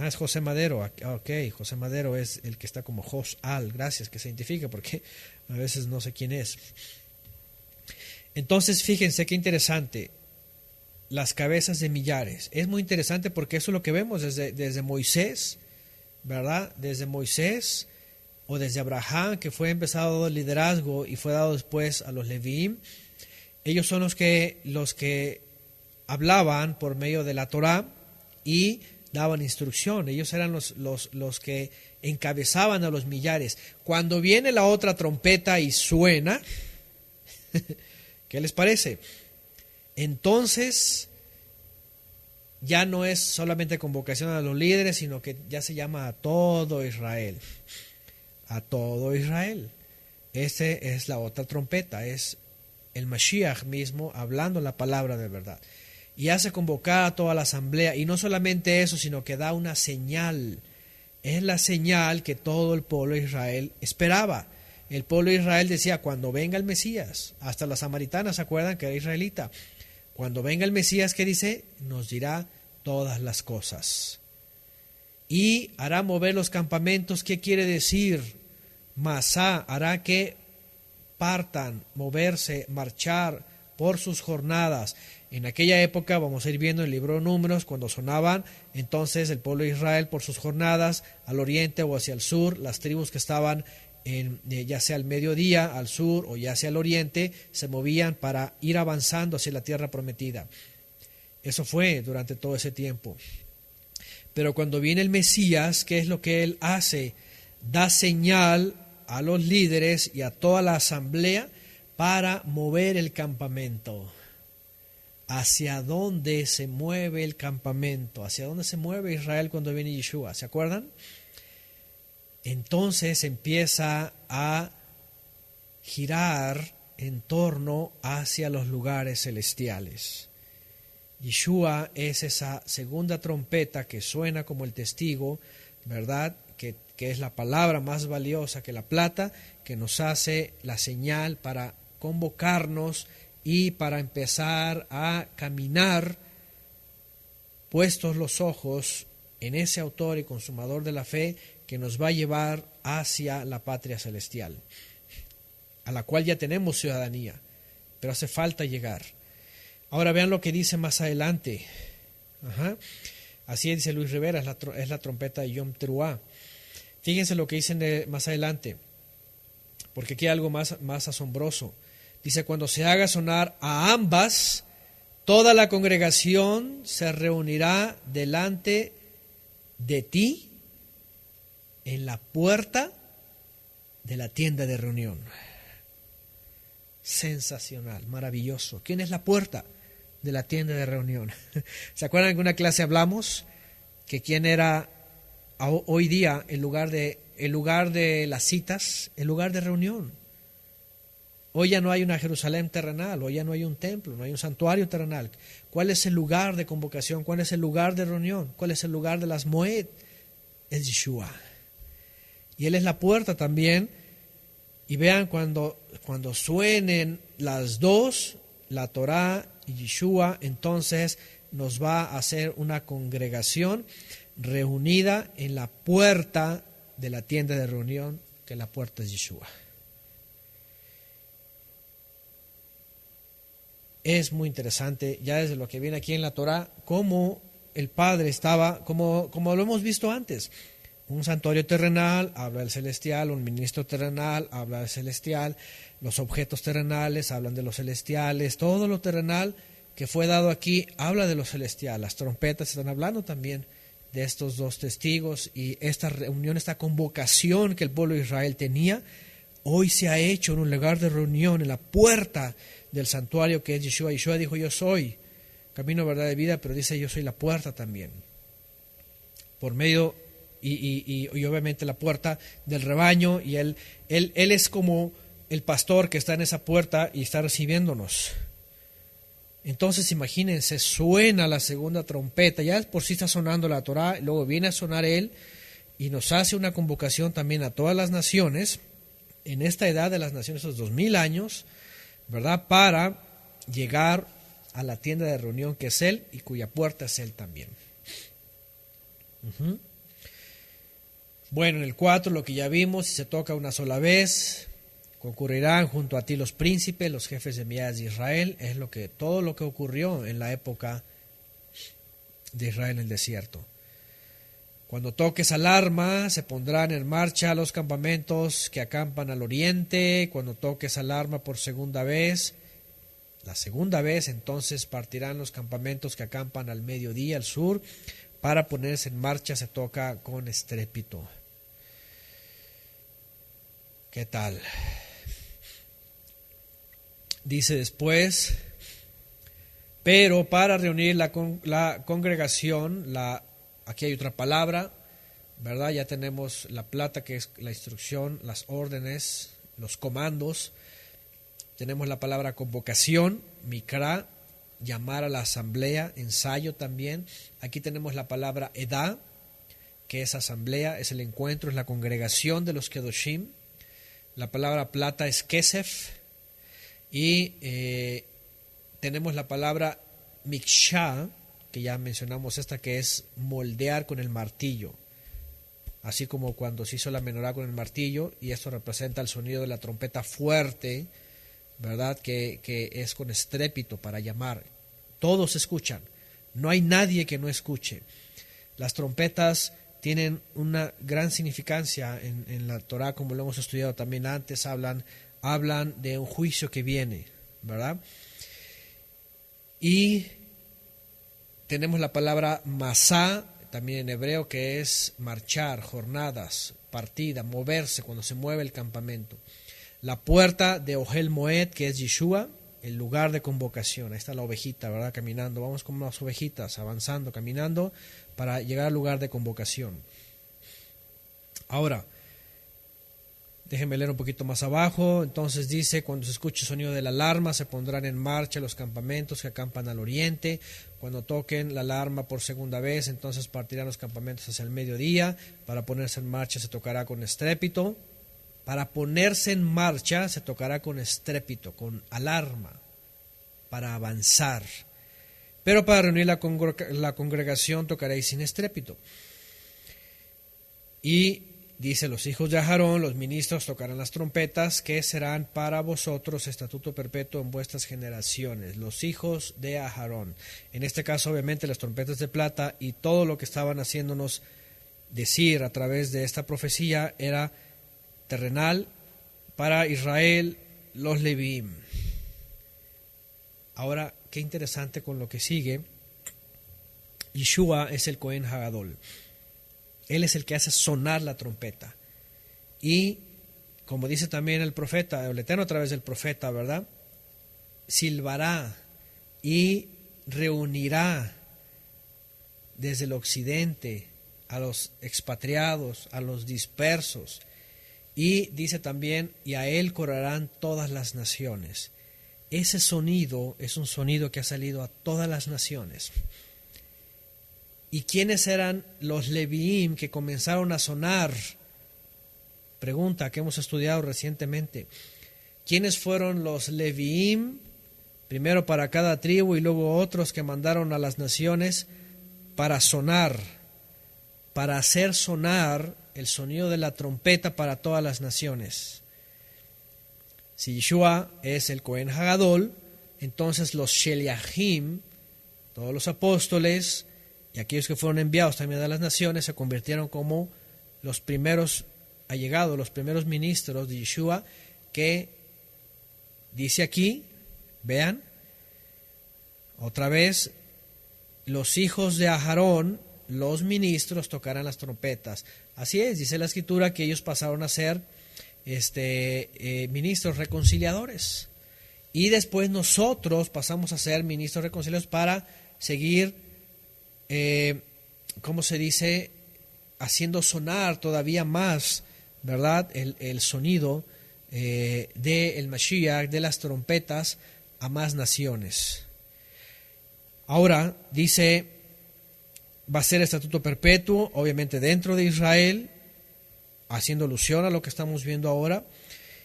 Es José Madero. Ok, José Madero es el que está como Jos-Al. Gracias que se identifique, porque a veces no sé quién es. Entonces, fíjense qué interesante. Las cabezas de millares. Es muy interesante porque eso es lo que vemos desde Moisés, ¿verdad? Desde Moisés o desde Abraham, que fue empezado el liderazgo y fue dado después a los Levíim. Ellos son los que hablaban por medio de la Torá y daban instrucción. Ellos eran los que encabezaban a los millares. Cuando viene la otra trompeta y suena, ¿qué les parece? Entonces ya no es solamente convocación a los líderes, sino que ya se llama a todo Israel. A todo Israel. Esa es la otra trompeta, es el Mashiach mismo hablando la palabra de verdad. Y hace convocar a toda la asamblea, y no solamente eso, sino que da una señal. Es la señal que todo el pueblo de Israel esperaba. El pueblo de Israel decía, cuando venga el Mesías, hasta la samaritana se acuerdan que era israelita, cuando venga el Mesías, ¿qué dice? Nos dirá todas las cosas. Y hará mover los campamentos. ¿Qué quiere decir? Masá, hará que partan, moverse, marchar por sus jornadas. En aquella época, vamos a ir viendo en el libro de Números, cuando sonaban entonces el pueblo de Israel por sus jornadas al oriente o hacia el sur, las tribus que estaban ya sea al mediodía, al sur o ya sea al oriente, se movían para ir avanzando hacia la tierra prometida. Eso fue durante todo ese tiempo. Pero cuando viene el Mesías, ¿qué es lo que él hace? Da señal a los líderes y a toda la asamblea para mover el campamento. ¿Hacia dónde se mueve el campamento? ¿Hacia dónde se mueve Israel cuando viene Yeshua? ¿Se acuerdan? Entonces empieza a girar en torno hacia los lugares celestiales. Yeshua es esa segunda trompeta que suena como el testigo, ¿verdad? Que es la palabra más valiosa que la plata, que nos hace la señal para convocarnos y para empezar a caminar puestos los ojos en ese autor y consumador de la fe que nos va a llevar hacia la patria celestial, a la cual ya tenemos ciudadanía. pero hace falta llegar. Ahora vean lo que dice más adelante. Así dice Luis Rivera, es la trompeta de Yom Teruah. Fíjense lo que dicen más adelante, porque aquí hay algo más asombroso. Dice, cuando se haga sonar a ambas, toda la congregación se reunirá delante de ti en la puerta de la tienda de reunión. Sensacional, maravilloso. ¿Quién es la puerta de la tienda de reunión? ¿Se acuerdan que en una clase hablamos que quién era hoy día el lugar de las citas, el lugar de reunión? Hoy ya no hay una Jerusalén terrenal, hoy ya no hay un templo, no hay un santuario terrenal. ¿Cuál es el lugar de convocación? ¿Cuál es el lugar de reunión? ¿Cuál es el lugar de las Moed? Es Yeshua. Y Él es la puerta también. Y vean, cuando suenen las dos, la Torah y Yeshua, entonces nos va a hacer una congregación reunida en la puerta de la tienda de reunión, que la puerta es Yeshua. Es muy interesante, ya desde lo que viene aquí en la Torah, cómo el Padre estaba, como lo hemos visto antes. Un santuario terrenal habla del celestial, un ministro terrenal habla del celestial, los objetos terrenales hablan de los celestiales, todo lo terrenal que fue dado aquí habla de lo celestial. Las trompetas están hablando también de estos dos testigos, y esta reunión, esta convocación que el pueblo de Israel tenía, hoy se ha hecho en un lugar de reunión, en la puerta del santuario que es Yeshua. Yeshua dijo, yo soy camino, verdad y vida, pero dice, yo soy la puerta también. Por medio, y obviamente la puerta del rebaño, y él es como el pastor que está en esa puerta y está recibiéndonos. Entonces imagínense, suena la segunda trompeta, ya por sí está sonando la Torah, luego viene a sonar Él y nos hace una convocación también a todas las naciones, en esta edad de las naciones, esos 2000 años, ¿verdad? Para llegar a la tienda de reunión que es Él y cuya puerta es Él también. Bueno, en el 4 lo que ya vimos, si se toca una sola vez, concurrirán junto a ti los príncipes, los jefes de millares de Israel. Es todo lo que ocurrió en la época de Israel en el desierto. Cuando toques alarma, se pondrán en marcha los campamentos que acampan al oriente. Cuando toques alarma por segunda vez, la segunda vez, entonces partirán los campamentos que acampan al mediodía, al sur. Para ponerse en marcha se toca con estrépito. ¿Qué tal? Dice después, pero para reunir la congregación, aquí hay otra palabra, ¿verdad? Ya tenemos la plata, que es la instrucción, las órdenes, los comandos. Tenemos la palabra convocación, mikra, llamar a la asamblea, ensayo también. Aquí tenemos la palabra edá, que es asamblea, es el encuentro, es la congregación de los kedoshim. La palabra plata es kesef. Y tenemos la palabra miksha, que ya mencionamos, esta que es moldear con el martillo, así como cuando se hizo la menorá con el martillo, y esto representa el sonido de la trompeta fuerte, ¿verdad? Que es con estrépito para llamar. Todos escuchan, no hay nadie que no escuche. Las trompetas tienen una gran significancia en la Torah, como lo hemos estudiado también antes. Hablan de un juicio que viene, ¿verdad? Y tenemos la palabra masá, también en hebreo, que es marchar, jornadas, partida, moverse, cuando se mueve el campamento. La puerta de Ohel Moed, que es Yeshua, el lugar de convocación. Ahí está la ovejita, ¿verdad? Caminando. Vamos como las ovejitas, avanzando, caminando, para llegar al lugar de convocación. Ahora, déjenme leer un poquito más abajo. Entonces dice, cuando se escuche el sonido de la alarma, se pondrán en marcha los campamentos que acampan al oriente. Cuando toquen la alarma por segunda vez, entonces partirán los campamentos hacia el mediodía. Para ponerse en marcha se tocará con estrépito. Para ponerse en marcha se tocará con estrépito, con alarma, para avanzar. Pero para reunir la congregación tocaréis sin estrépito. Y dice: los hijos de Aarón, los ministros, tocarán las trompetas, que serán para vosotros estatuto perpetuo en vuestras generaciones. Los hijos de Aarón. En este caso, obviamente, las trompetas de plata y todo lo que estaban haciéndonos decir a través de esta profecía era terrenal para Israel, los Levíim. Ahora, qué interesante con lo que sigue. Yeshua es el Cohen Hagadol. Él es el que hace sonar la trompeta. Y, como dice también el profeta, el Eterno a través del profeta, ¿verdad? Silbará y reunirá desde el occidente a los expatriados, a los dispersos. Y dice también: y a él correrán todas las naciones. Ese sonido es un sonido que ha salido a todas las naciones. ¿Y quiénes eran los Leviim que comenzaron a sonar? Pregunta que hemos estudiado recientemente. ¿Quiénes fueron los Leviim? Primero para cada tribu y luego otros que mandaron a las naciones para sonar, para hacer sonar el sonido de la trompeta para todas las naciones. Si Yeshua es el Cohen Hagadol, entonces los Sheliachim, todos los apóstoles y aquellos que fueron enviados también a las naciones, se convirtieron como los primeros allegados, los primeros ministros de Yeshua, que dice aquí, vean, otra vez, los hijos de Aarón, los ministros, tocarán las trompetas. Así es, dice la Escritura que ellos pasaron a ser ministros reconciliadores. Y después nosotros pasamos a ser ministros reconciliadores para seguir, ¿cómo se dice?, haciendo sonar todavía más, ¿verdad?, el sonido del Mashiach, de las trompetas, a más naciones. Ahora, dice, va a ser estatuto perpetuo, obviamente dentro de Israel, haciendo alusión a lo que estamos viendo ahora.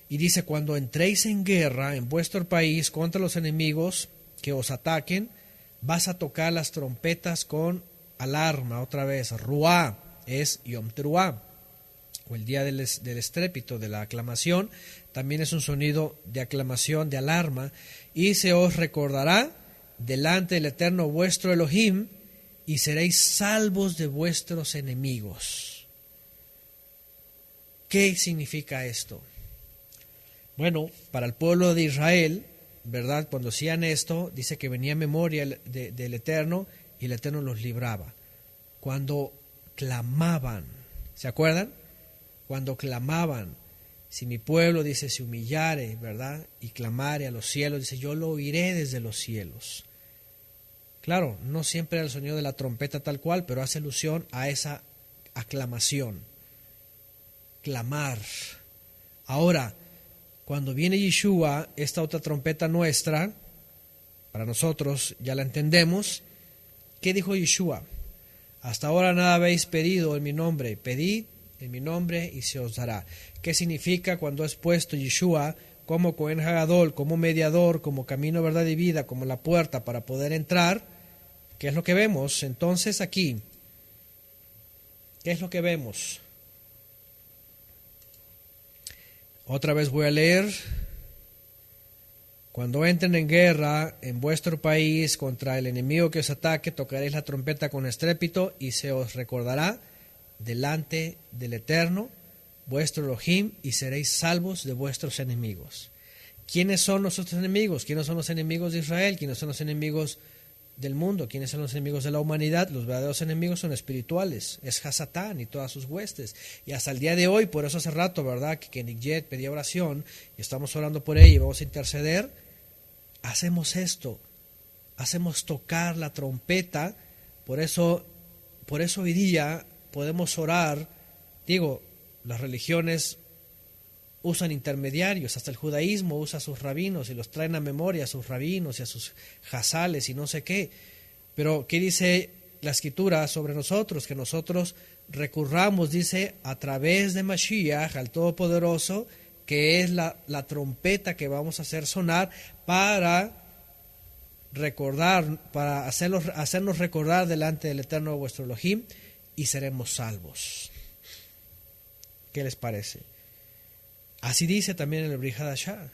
Y dice: cuando entréis en guerra en vuestro país contra los enemigos que os ataquen, vas a tocar las trompetas con alarma. Otra vez, Ruá es Yom Teruá, o el día del estrépito, de la aclamación. También es un sonido de aclamación, de alarma. Y se os recordará delante del Eterno vuestro Elohim, y seréis salvos de vuestros enemigos. ¿Qué significa esto? Bueno, para el pueblo de Israel, ¿verdad?, cuando hacían esto, dice que venía memoria del Eterno y el Eterno los libraba. Cuando clamaban, ¿se acuerdan? Cuando clamaban, si mi pueblo, dice, se humillare, ¿verdad?, y clamare a los cielos, dice, yo lo oiré desde los cielos. Claro, no siempre era el sonido de la trompeta tal cual, pero hace alusión a esa aclamación. Clamar. Ahora, cuando viene Yeshua, esta otra trompeta nuestra, para nosotros ya la entendemos. ¿Qué dijo Yeshua? Hasta ahora nada habéis pedido en mi nombre. Pedid en mi nombre y se os dará. ¿Qué significa cuando es puesto Yeshua como Cohen Hagadol, como mediador, como camino, verdad y vida, como la puerta para poder entrar? ¿Qué es lo que vemos entonces aquí? ¿Qué es lo que vemos? Otra vez voy a leer. Cuando entren en guerra en vuestro país contra el enemigo que os ataque, tocaréis la trompeta con estrépito y se os recordará delante del Eterno vuestro Elohim, y seréis salvos de vuestros enemigos. ¿Quiénes son nuestros enemigos? ¿Quiénes son los enemigos de Israel? ¿Quiénes son los enemigos del mundo? ¿Quiénes son los enemigos de la humanidad? Los verdaderos enemigos son espirituales, es Hasatán y todas sus huestes. Y hasta el día de hoy, por eso hace rato, ¿verdad?, que Nick pedía oración, y estamos orando por ella y vamos a interceder. Hacemos esto, hacemos tocar la trompeta. Por eso hoy día podemos orar. Digo, las religiones usan intermediarios, hasta el judaísmo usa a sus rabinos y los traen a memoria a sus rabinos y a sus jazales y no sé qué. Pero ¿qué dice la Escritura sobre nosotros? Que nosotros recurramos, dice, a través de Mashiach, al Todopoderoso, que es la trompeta que vamos a hacer sonar para recordar, para hacernos recordar delante del Eterno vuestro Elohim, y seremos salvos. ¿Qué les parece? Así dice también el Brit Hadashah,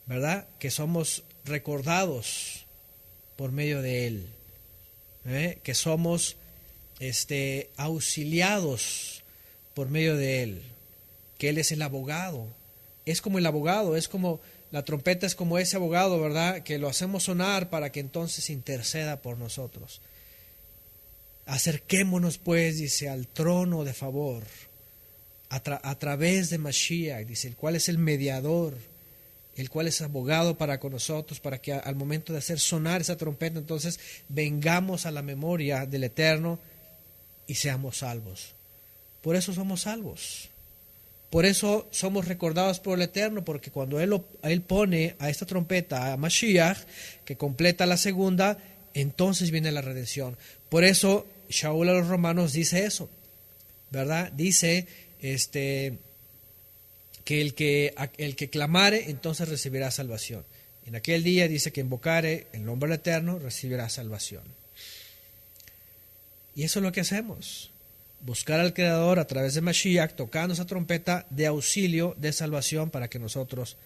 ¿verdad? Que somos recordados por medio de Él, que somos auxiliados por medio de Él, que Él es el abogado. Es como el abogado, es como la trompeta, es como ese abogado, ¿verdad? Que lo hacemos sonar para que entonces interceda por nosotros. Acerquémonos pues, dice, al trono de favor, a través de Mashiach, dice, el cual es el mediador, el cual es abogado para con nosotros, para que al momento de hacer sonar esa trompeta, entonces vengamos a la memoria del Eterno y seamos salvos. Por eso somos salvos. Por eso somos recordados por el Eterno, porque cuando Él pone a esta trompeta, a Mashiach, que completa la segunda, entonces viene la redención. Por eso Shaul a los romanos dice eso, ¿verdad? Dice que el que clamare, entonces recibirá salvación. En aquel día dice que invocare el nombre del Eterno, recibirá salvación. Y eso es lo que hacemos. Buscar al Creador a través de Mashiach, tocando esa trompeta de auxilio, de salvación, para que nosotros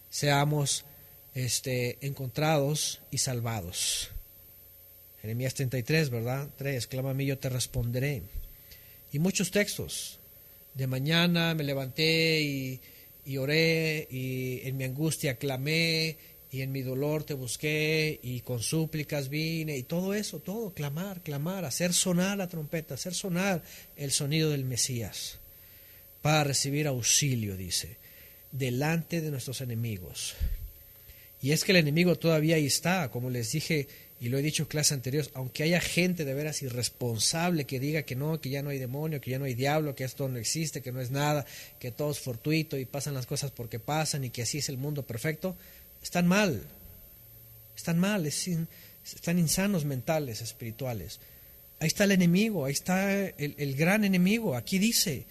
seamos encontrados y salvados. Jeremías 33, ¿verdad? 3, clama a mí, yo te responderé. Y muchos textos. De mañana me levanté y oré, y en mi angustia clamé, y en mi dolor te busqué, y con súplicas vine, y todo eso, todo, clamar, hacer sonar la trompeta, hacer sonar el sonido del Mesías, para recibir auxilio, dice, delante de nuestros enemigos. Y es que el enemigo todavía ahí está, como les dije, y lo he dicho en clases anteriores, aunque haya gente de veras irresponsable que diga que no, que ya no hay demonio, que ya no hay diablo, que esto no existe, que no es nada, que todo es fortuito y pasan las cosas porque pasan y que así es el mundo perfecto, están mal, están insanos mentales, espirituales. Ahí está el enemigo, ahí está el gran enemigo, aquí dice.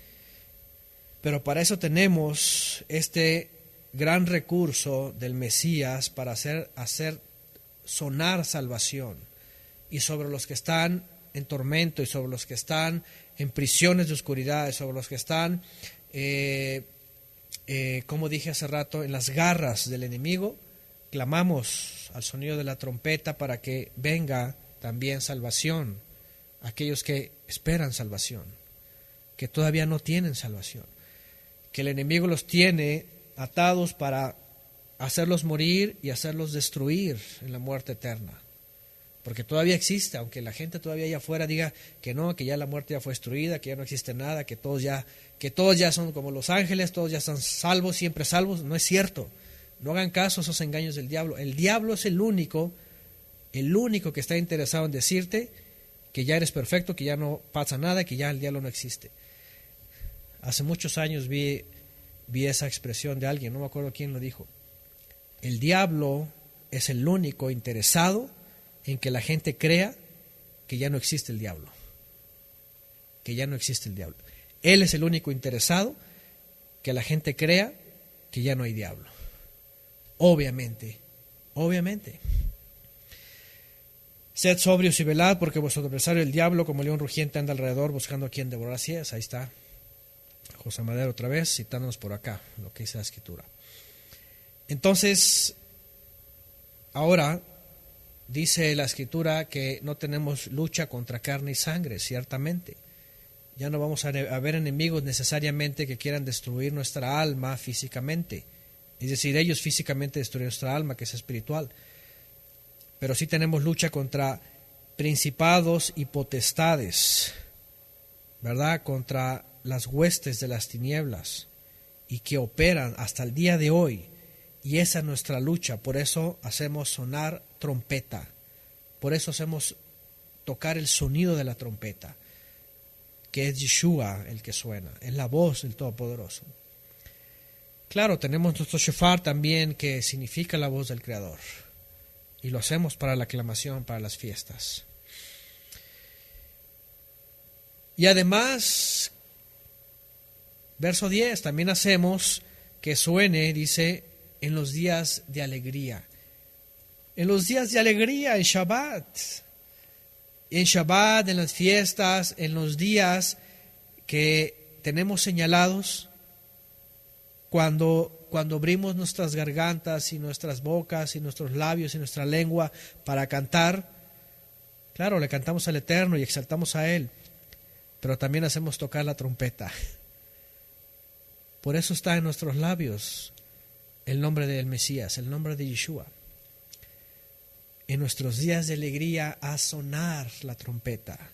Pero para eso tenemos este gran recurso del Mesías para hacer sonar salvación, y sobre los que están en tormento, y sobre los que están en prisiones de oscuridad, y sobre los que están, como dije hace rato, en las garras del enemigo, clamamos al sonido de la trompeta para que venga también salvación, aquellos que esperan salvación, que todavía no tienen salvación, que el enemigo los tiene atados para hacerlos morir y hacerlos destruir en la muerte eterna, porque todavía existe, aunque la gente todavía allá afuera diga que no, que ya la muerte ya fue destruida, que ya no existe nada, que todos ya son como los ángeles, todos ya están salvos, siempre salvos. No es cierto. No hagan caso a esos engaños del diablo. El diablo es el único que está interesado en decirte que ya eres perfecto, que ya no pasa nada, que ya el diablo no existe. Hace muchos años vi esa expresión de alguien, no me acuerdo quién lo dijo. El diablo es el único interesado en que la gente crea que ya no existe el diablo. Que ya no existe el diablo. Él es el único interesado que la gente crea que ya no hay diablo. Obviamente. Sed sobrios y velad, porque vuestro adversario el diablo, como león rugiente, anda alrededor buscando a quien devorar. Así es, ahí está José Madero otra vez citándonos por acá lo que dice la Escritura. Entonces, ahora dice la Escritura que no tenemos lucha contra carne y sangre, ciertamente. Ya no vamos a ver enemigos necesariamente que quieran destruir nuestra alma físicamente. Es decir, ellos físicamente destruyen nuestra alma, que es espiritual. Pero sí tenemos lucha contra principados y potestades, ¿verdad? Contra las huestes de las tinieblas, y que operan hasta el día de hoy. Y esa es nuestra lucha. Por eso hacemos sonar trompeta. Por eso hacemos tocar el sonido de la trompeta, que es Yeshua el que suena, es la voz del Todopoderoso. Claro, tenemos nuestro shofar también, que significa la voz del Creador, y lo hacemos para la aclamación, para las fiestas. Y además, verso 10, también hacemos que suene, dice, en los días de alegría. En los días de alegría, en Shabbat, en las fiestas, en los días que tenemos señalados cuando abrimos nuestras gargantas y nuestras bocas y nuestros labios y nuestra lengua para cantar. Claro, le cantamos al Eterno y exaltamos a Él, pero también hacemos tocar la trompeta. Por eso está en nuestros labios el nombre del Mesías, el nombre de Yeshua. En nuestros días de alegría a sonar la trompeta,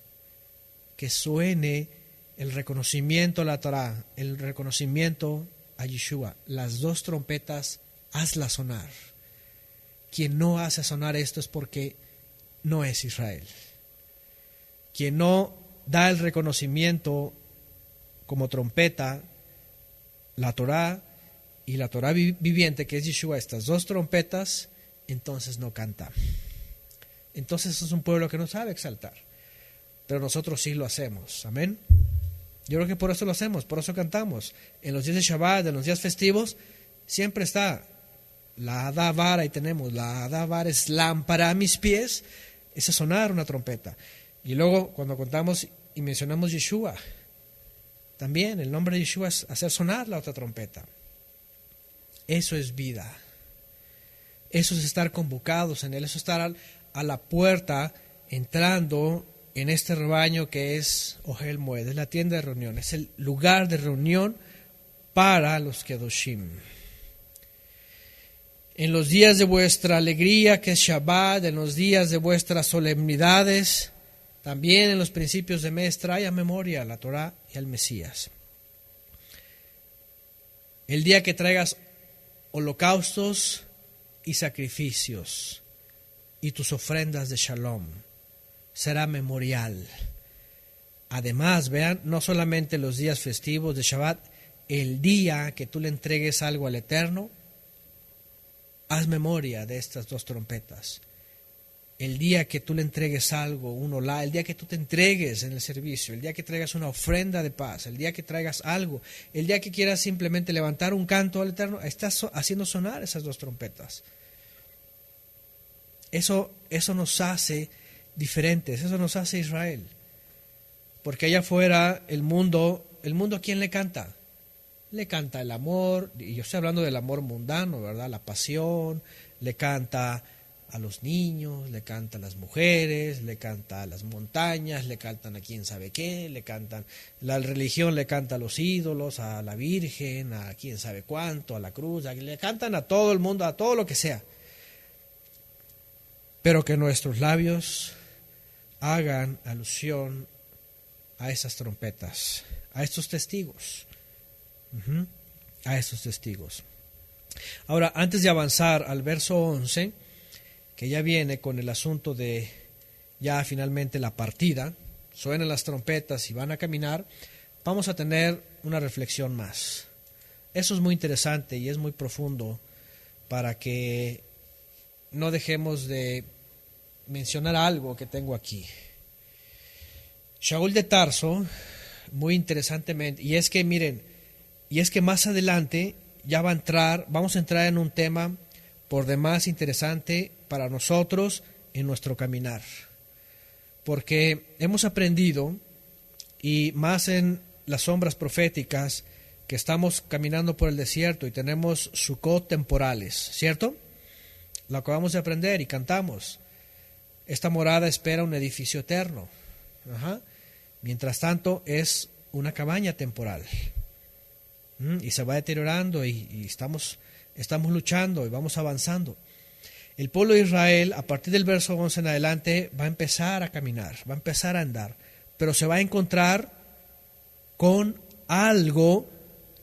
que suene el reconocimiento a la Torah, el reconocimiento a Yeshua. Las dos trompetas, hazla sonar. Quien no hace sonar esto es porque no es Israel. Quien no da el reconocimiento como trompeta, la Torah y la Torah viviente, que es Yeshua, estas dos trompetas, entonces no canta. Entonces es un pueblo que no sabe exaltar. Pero nosotros sí lo hacemos. Amén. Yo creo que por eso lo hacemos, por eso cantamos. En los días de Shabbat, en los días festivos, siempre está la Adavar, ahí tenemos, la Adavar es lámpara a mis pies, ese es sonar una trompeta. Y luego cuando contamos y mencionamos Yeshua, también el nombre de Yeshua es hacer sonar la otra trompeta. Eso es vida. Eso es estar convocados en Él, eso es estar a la puerta entrando en este rebaño que es Ohel Moed, es la tienda de reunión, es el lugar de reunión para los Kedoshim. En los días de vuestra alegría, que es Shabbat, en los días de vuestras solemnidades, también en los principios de mes, trae a memoria a la Torah y al Mesías. El día que traigas holocaustos y sacrificios y tus ofrendas de Shalom, será memorial. Además, vean, no solamente los días festivos de Shabbat, el día que tú le entregues algo al Eterno, haz memoria de estas dos trompetas. El día que tú le entregues algo, un olá, el día que tú te entregues en el servicio, el día que traigas una ofrenda de paz, el día que traigas algo, el día que quieras simplemente levantar un canto al Eterno, estás haciendo sonar esas dos trompetas. Eso nos hace diferentes, eso nos hace Israel. Porque allá afuera el mundo ¿a quién le canta? Le canta el amor, y yo estoy hablando del amor mundano, ¿verdad? La pasión, le canta a los niños, le canta a las mujeres, le canta a las montañas, le cantan a quién sabe qué, le cantan, la religión le canta a los ídolos, a la Virgen, a quién sabe cuánto, a la cruz, le cantan a todo el mundo, a todo lo que sea. Pero que nuestros labios hagan alusión a esas trompetas, a estos testigos, a estos testigos. Ahora, antes de avanzar al verso 11, que ya viene con el asunto de ya finalmente la partida, suenan las trompetas y van a caminar, vamos a tener una reflexión más. Eso es muy interesante y es muy profundo para que no dejemos de mencionar algo que tengo aquí. Shaul de Tarso, muy interesantemente, y es que miren, y es que más adelante ya vamos a entrar en un tema por demás interesante para nosotros en nuestro caminar, porque hemos aprendido, y más en las sombras proféticas, que estamos caminando por el desierto y tenemos Sukkot temporales, ¿cierto? Lo acabamos de aprender y cantamos. Esta morada espera un edificio eterno. Mientras tanto es una cabaña temporal. Y se va deteriorando y estamos luchando y vamos avanzando. El pueblo de Israel, a partir del verso 11 en adelante, va a empezar a caminar, va a empezar a andar, pero se va a encontrar con algo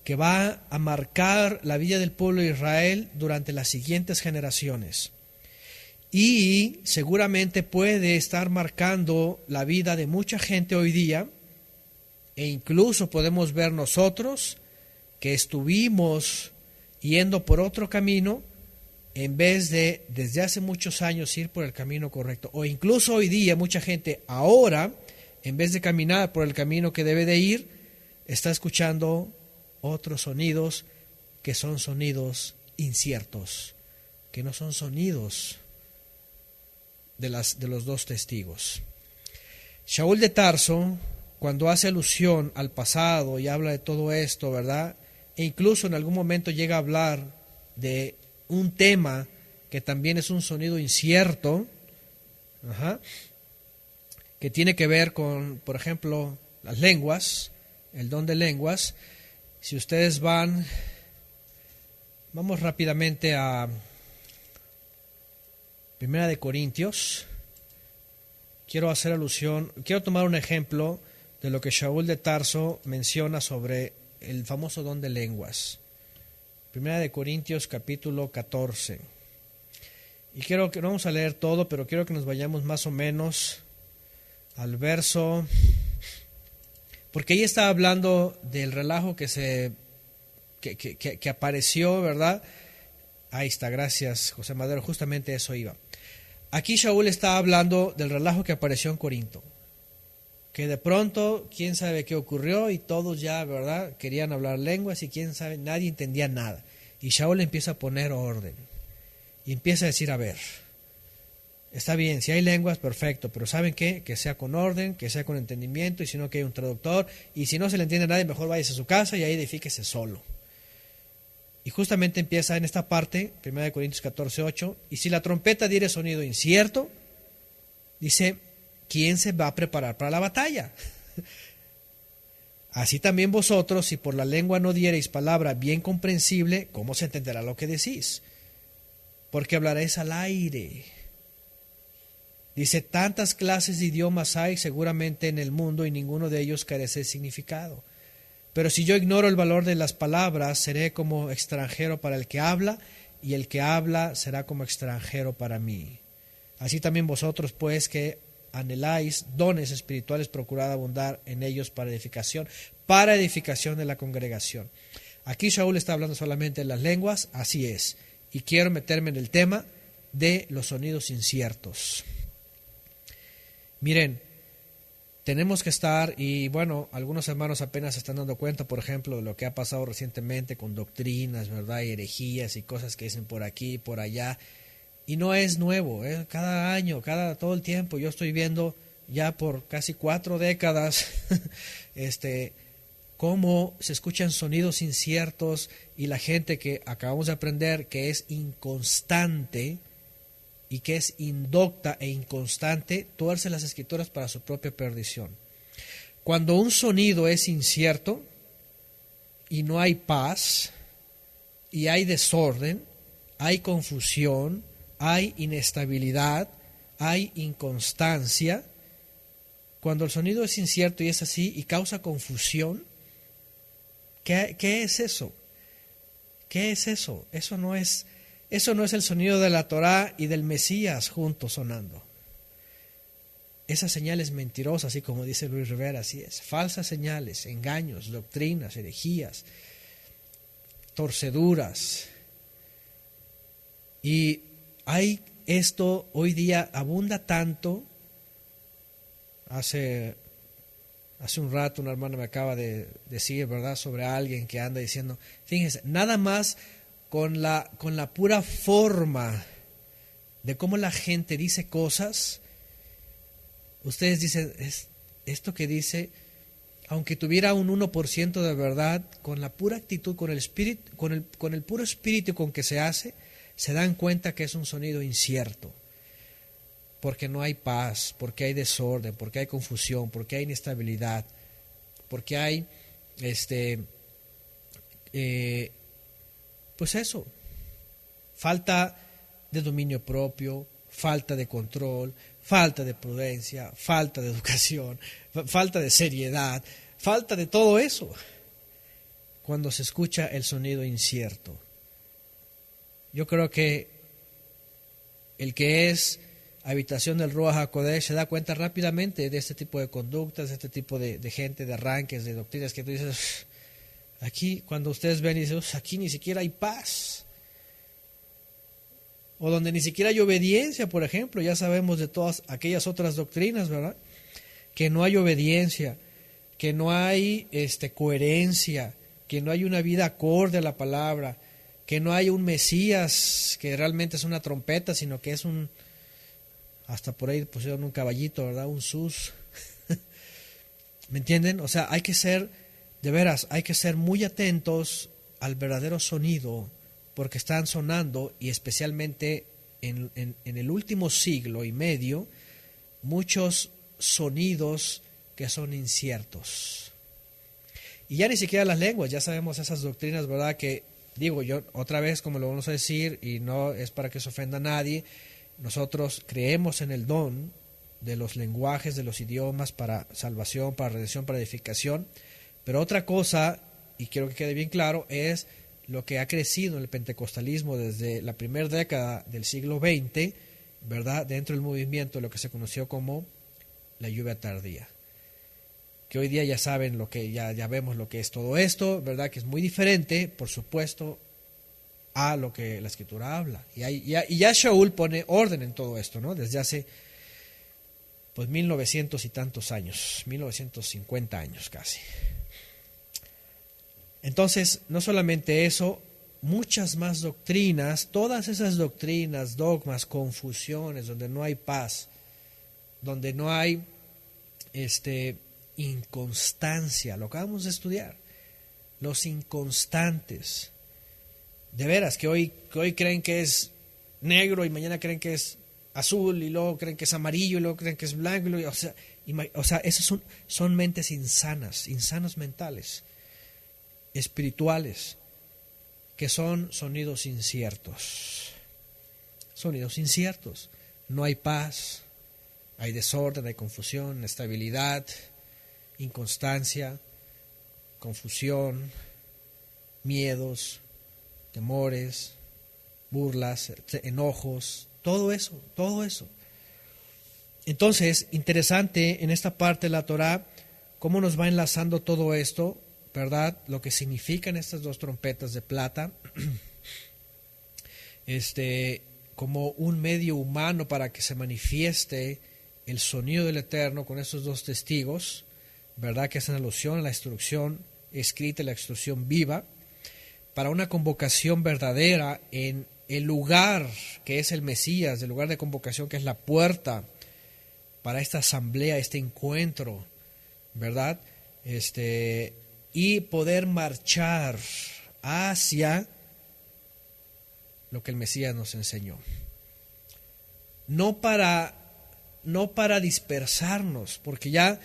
que va a marcar la vida del pueblo de Israel durante las siguientes generaciones. Y seguramente puede estar marcando la vida de mucha gente hoy día, e incluso podemos ver nosotros que estuvimos yendo por otro camino en vez de desde hace muchos años ir por el camino correcto. O incluso hoy día mucha gente ahora, en vez de caminar por el camino que debe de ir, está escuchando otros sonidos que son sonidos inciertos, que no son sonidos de los dos testigos. Shaul de Tarso cuando hace alusión al pasado y habla de todo esto, ¿verdad? E incluso en algún momento llega a hablar de un tema que también es un sonido incierto, que tiene que ver con, por ejemplo, las lenguas, el don de lenguas. Si ustedes vamos rápidamente a Primera de Corintios. Quiero tomar un ejemplo de lo que Shaul de Tarso menciona sobre el famoso don de lenguas. Primera de Corintios capítulo 14. Y quiero que no vamos a leer todo, pero quiero que nos vayamos más o menos al verso, porque ahí está hablando del relajo que apareció, ¿verdad? Ahí está, gracias José Madero, justamente eso iba. Aquí Shaul está hablando del relajo que apareció en Corinto, que de pronto, quién sabe qué ocurrió y todos ya, ¿verdad?, querían hablar lenguas y quién sabe, nadie entendía nada. Y Shaul empieza a poner orden y empieza a decir, a ver, está bien, si hay lenguas, perfecto, pero ¿saben qué? Que sea con orden, que sea con entendimiento, y si no, que hay un traductor, y si no se le entiende a nadie, mejor váyase a su casa y ahí edifíquese solo. Y justamente empieza en esta parte, 1 Corintios 14:8, y si la trompeta diere sonido incierto, dice, ¿quién se va a preparar para la batalla? Así también vosotros, si por la lengua no diereis palabra bien comprensible, ¿cómo se entenderá lo que decís? Porque hablaréis al aire. Dice, tantas clases de idiomas hay seguramente en el mundo y ninguno de ellos carece de significado. Pero si yo ignoro el valor de las palabras, seré como extranjero para el que habla, y el que habla será como extranjero para mí. Así también vosotros, pues, que anheláis dones espirituales, procurad abundar en ellos para edificación de la congregación. Aquí Shaul está hablando solamente de las lenguas, así es. Y quiero meterme en el tema de los sonidos inciertos. Miren, tenemos que estar, y bueno, algunos hermanos apenas se están dando cuenta, por ejemplo, de lo que ha pasado recientemente con doctrinas, ¿verdad? Y herejías y cosas que dicen por aquí, por allá. Y no es nuevo, cada año, todo el tiempo. Yo estoy viendo ya por casi 4 décadas cómo se escuchan sonidos inciertos y la gente que acabamos de aprender que es inconstante y que es indocta e inconstante, tuerce las escrituras para su propia perdición. Cuando un sonido es incierto y no hay paz y hay desorden, hay confusión, hay inestabilidad, hay inconstancia, cuando el sonido es incierto y es así y causa confusión, ¿qué es eso? ¿Qué es eso? Eso no es el sonido de la Torá y del Mesías juntos sonando. Esas señales mentirosas, así como dice Luis Rivera, así es. Falsas señales, engaños, doctrinas, herejías, torceduras. Y hay esto hoy día abunda tanto. Hace un rato una hermana me acaba de decir, ¿verdad?, sobre alguien que anda diciendo, fíjense, nada más con la pura forma de cómo la gente dice cosas, ustedes dicen, esto que dice, aunque tuviera un 1% de verdad, con la pura actitud, con el espíritu, con el puro espíritu con que se hace, se dan cuenta que es un sonido incierto, porque no hay paz, porque hay desorden, porque hay confusión, porque hay inestabilidad, porque hay pues eso, falta de dominio propio, falta de control, falta de prudencia, falta de educación, falta de seriedad, falta de todo eso cuando se escucha el sonido incierto. Yo creo que el que es habitación del Ruach HaKodesh se da cuenta rápidamente de este tipo de conductas, de este tipo de gente, de arranques, de doctrinas que tú dices, aquí cuando ustedes ven y dicen, aquí ni siquiera hay paz, o donde ni siquiera hay obediencia, por ejemplo, ya sabemos de todas aquellas otras doctrinas, ¿verdad?, que no hay obediencia, que no hay coherencia, que no hay una vida acorde a la palabra, que no hay un Mesías que realmente es una trompeta, sino que es hasta por ahí pusieron un caballito, ¿verdad?, un sus. ¿Me entienden? O sea, hay que ser, de veras, hay que ser muy atentos al verdadero sonido, porque están sonando, y especialmente en el último siglo y medio, muchos sonidos que son inciertos. Y ya ni siquiera las lenguas, ya sabemos esas doctrinas, ¿verdad? Que digo yo, otra vez, como lo vamos a decir, y no es para que se ofenda a nadie, nosotros creemos en el don de los lenguajes, de los idiomas para salvación, para redención, para edificación, pero otra cosa, y quiero que quede bien claro, es lo que ha crecido en el pentecostalismo desde la primera década del siglo XX, ¿verdad? Dentro del movimiento, lo que se conoció como la lluvia tardía. Que hoy día ya saben lo que, ya vemos lo que es todo esto, ¿verdad? Que es muy diferente, por supuesto, a lo que la Escritura habla. Y ya Shaul pone orden en todo esto, ¿no? Desde hace, pues, 1900 y tantos años, 1950 años casi. Entonces, no solamente eso, muchas más doctrinas, todas esas doctrinas, dogmas, confusiones, donde no hay paz, donde no hay inconstancia, lo acabamos de estudiar, los inconstantes, de veras, que hoy creen que es negro y mañana creen que es azul y luego creen que es amarillo y luego creen que es blanco, o sea, esas son mentes insanas mentales, espirituales, que son sonidos inciertos, no hay paz, hay desorden, hay confusión, inestabilidad, inconstancia, confusión, miedos, temores, burlas, enojos, todo eso. Entonces, interesante en esta parte de la Torá, cómo nos va enlazando todo esto, ¿verdad? Lo que significan estas dos trompetas de plata, como un medio humano para que se manifieste el sonido del Eterno con estos dos testigos, ¿verdad? Que hacen alusión a la instrucción escrita y la instrucción viva, para una convocación verdadera en el lugar que es el Mesías, el lugar de convocación que es la puerta para esta asamblea, este encuentro, ¿verdad? Y poder marchar hacia lo que el Mesías nos enseñó. No para dispersarnos, porque ya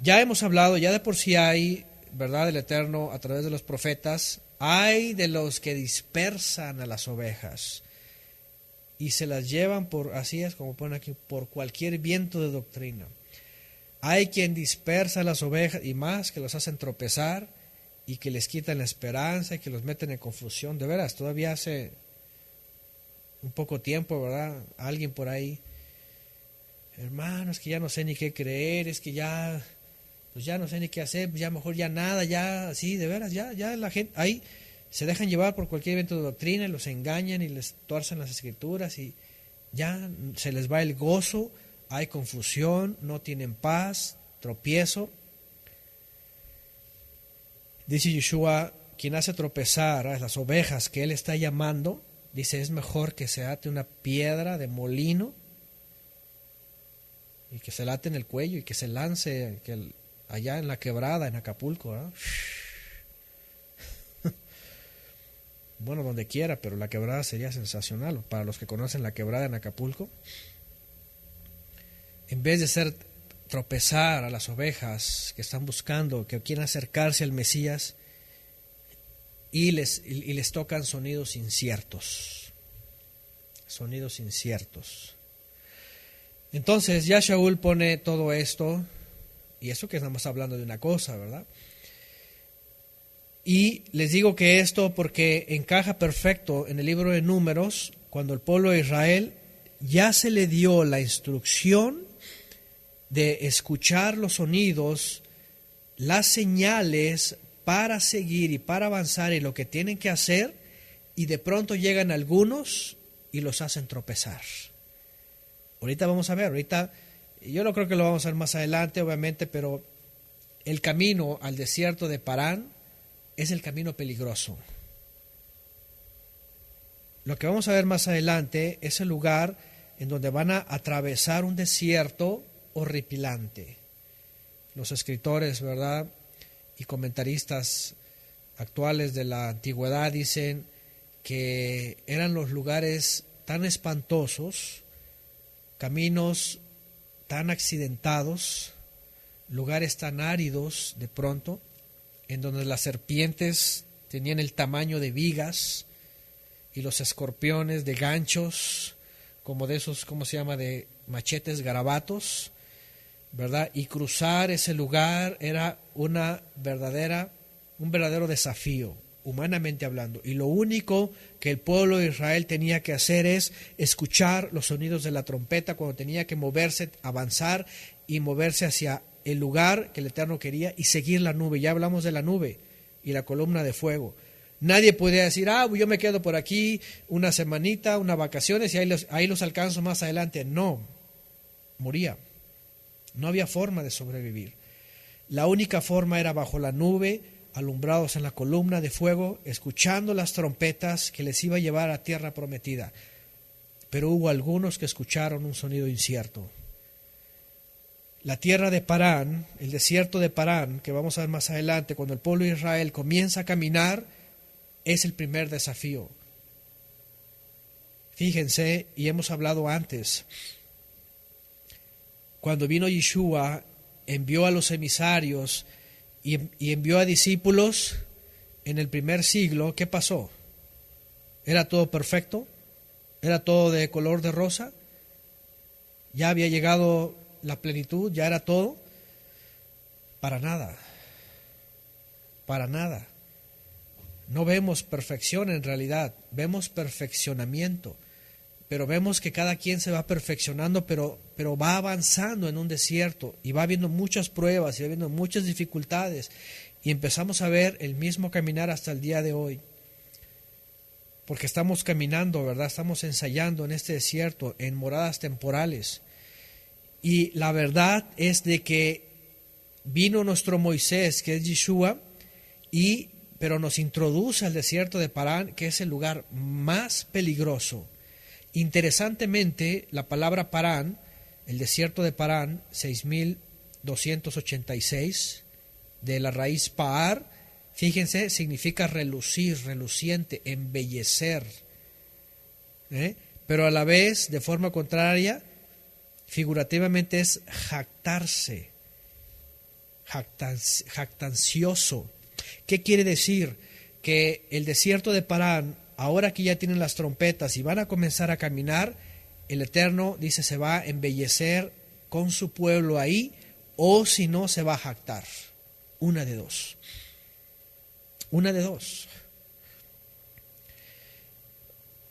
hemos hablado, ya de por sí hay, ¿verdad? El Eterno a través de los profetas, hay de los que dispersan a las ovejas y se las llevan por, así es como ponen aquí, por cualquier viento de doctrina. Hay quien dispersa a las ovejas y más, que los hacen tropezar y que les quitan la esperanza y que los meten en confusión. De veras, todavía hace un poco tiempo, ¿verdad? Alguien por ahí, hermano, es que ya no sé ni qué creer, es que ya, pues ya no sé ni qué hacer, ya mejor ya nada, ya, sí, de veras, ya la gente, ahí se dejan llevar por cualquier evento de doctrina y los engañan y les tuercen las escrituras y ya se les va el gozo, hay confusión, no tienen paz, tropiezo. Dice Yeshua, quien hace tropezar a las ovejas que él está llamando, dice, es mejor que se ate una piedra de molino y que se la ate en el cuello y que se lance allá en la quebrada, en Acapulco, ¿no? Bueno, donde quiera, pero la quebrada sería sensacional. Para los que conocen la quebrada en Acapulco, en vez de ser tropezar a las ovejas que están buscando, que quieren acercarse al Mesías, y les tocan sonidos inciertos. Entonces ya Shaul pone todo esto, y eso que estamos hablando de una cosa, ¿verdad? Y les digo que esto porque encaja perfecto en el libro de Números, cuando el pueblo de Israel ya se le dio la instrucción de escuchar los sonidos, las señales para seguir y para avanzar en lo que tienen que hacer, y de pronto llegan algunos y los hacen tropezar. Ahorita vamos a ver, yo no creo que lo vamos a ver más adelante, obviamente, pero el camino al desierto de Parán es el camino peligroso. Lo que vamos a ver más adelante es el lugar en donde van a atravesar un desierto horripilante. los escritores, ¿verdad?, y comentaristas actuales de la antigüedad dicen que eran los lugares tan espantosos, caminos tan accidentados, lugares tan áridos de pronto, en donde las serpientes tenían el tamaño de vigas y los escorpiones de ganchos, como de esos, ¿cómo se llama?, de machetes garabatos, ¿verdad? Y cruzar ese lugar era un verdadero desafío, humanamente hablando. Y lo único que el pueblo de Israel tenía que hacer es escuchar los sonidos de la trompeta cuando tenía que moverse, avanzar y moverse hacia el lugar que el Eterno quería y seguir la nube. Ya hablamos de la nube y la columna de fuego. Nadie podía decir, yo me quedo por aquí una semanita, unas vacaciones y ahí los alcanzo más adelante. No, moría. No había forma de sobrevivir. La única forma era bajo la nube, alumbrados en la columna de fuego, escuchando las trompetas que les iba a llevar a tierra prometida. Pero hubo algunos que escucharon un sonido incierto. La tierra de Parán, el desierto de Parán, que vamos a ver más adelante, cuando el pueblo de Israel comienza a caminar, es el primer desafío. Fíjense, y hemos hablado antes, cuando vino Yeshua, envió a los emisarios y envió a discípulos en el primer siglo. ¿Qué pasó? ¿Era todo perfecto? ¿Era todo de color de rosa? ¿Ya había llegado la plenitud? ¿Ya era todo? Para nada. Para nada. No vemos perfección en realidad, vemos perfeccionamiento. Pero vemos que cada quien se va perfeccionando, pero va avanzando en un desierto y va habiendo muchas pruebas y va habiendo muchas dificultades. Y empezamos a ver el mismo caminar hasta el día de hoy. Porque estamos caminando, ¿verdad? Estamos ensayando en este desierto, en moradas temporales. Y la verdad es de que vino nuestro Moisés, que es Yeshua, pero nos introduce al desierto de Parán, que es el lugar más peligroso. Interesantemente, la palabra Parán, el desierto de Parán, 6286, de la raíz Paar, fíjense, significa relucir, reluciente, embellecer. Pero a la vez, de forma contraria, figurativamente es jactarse, jactancioso. ¿Qué quiere decir? Que el desierto de Parán, ahora que ya tienen las trompetas y van a comenzar a caminar, el Eterno dice se va a embellecer con su pueblo ahí, o si no se va a jactar. Una de dos. Una de dos.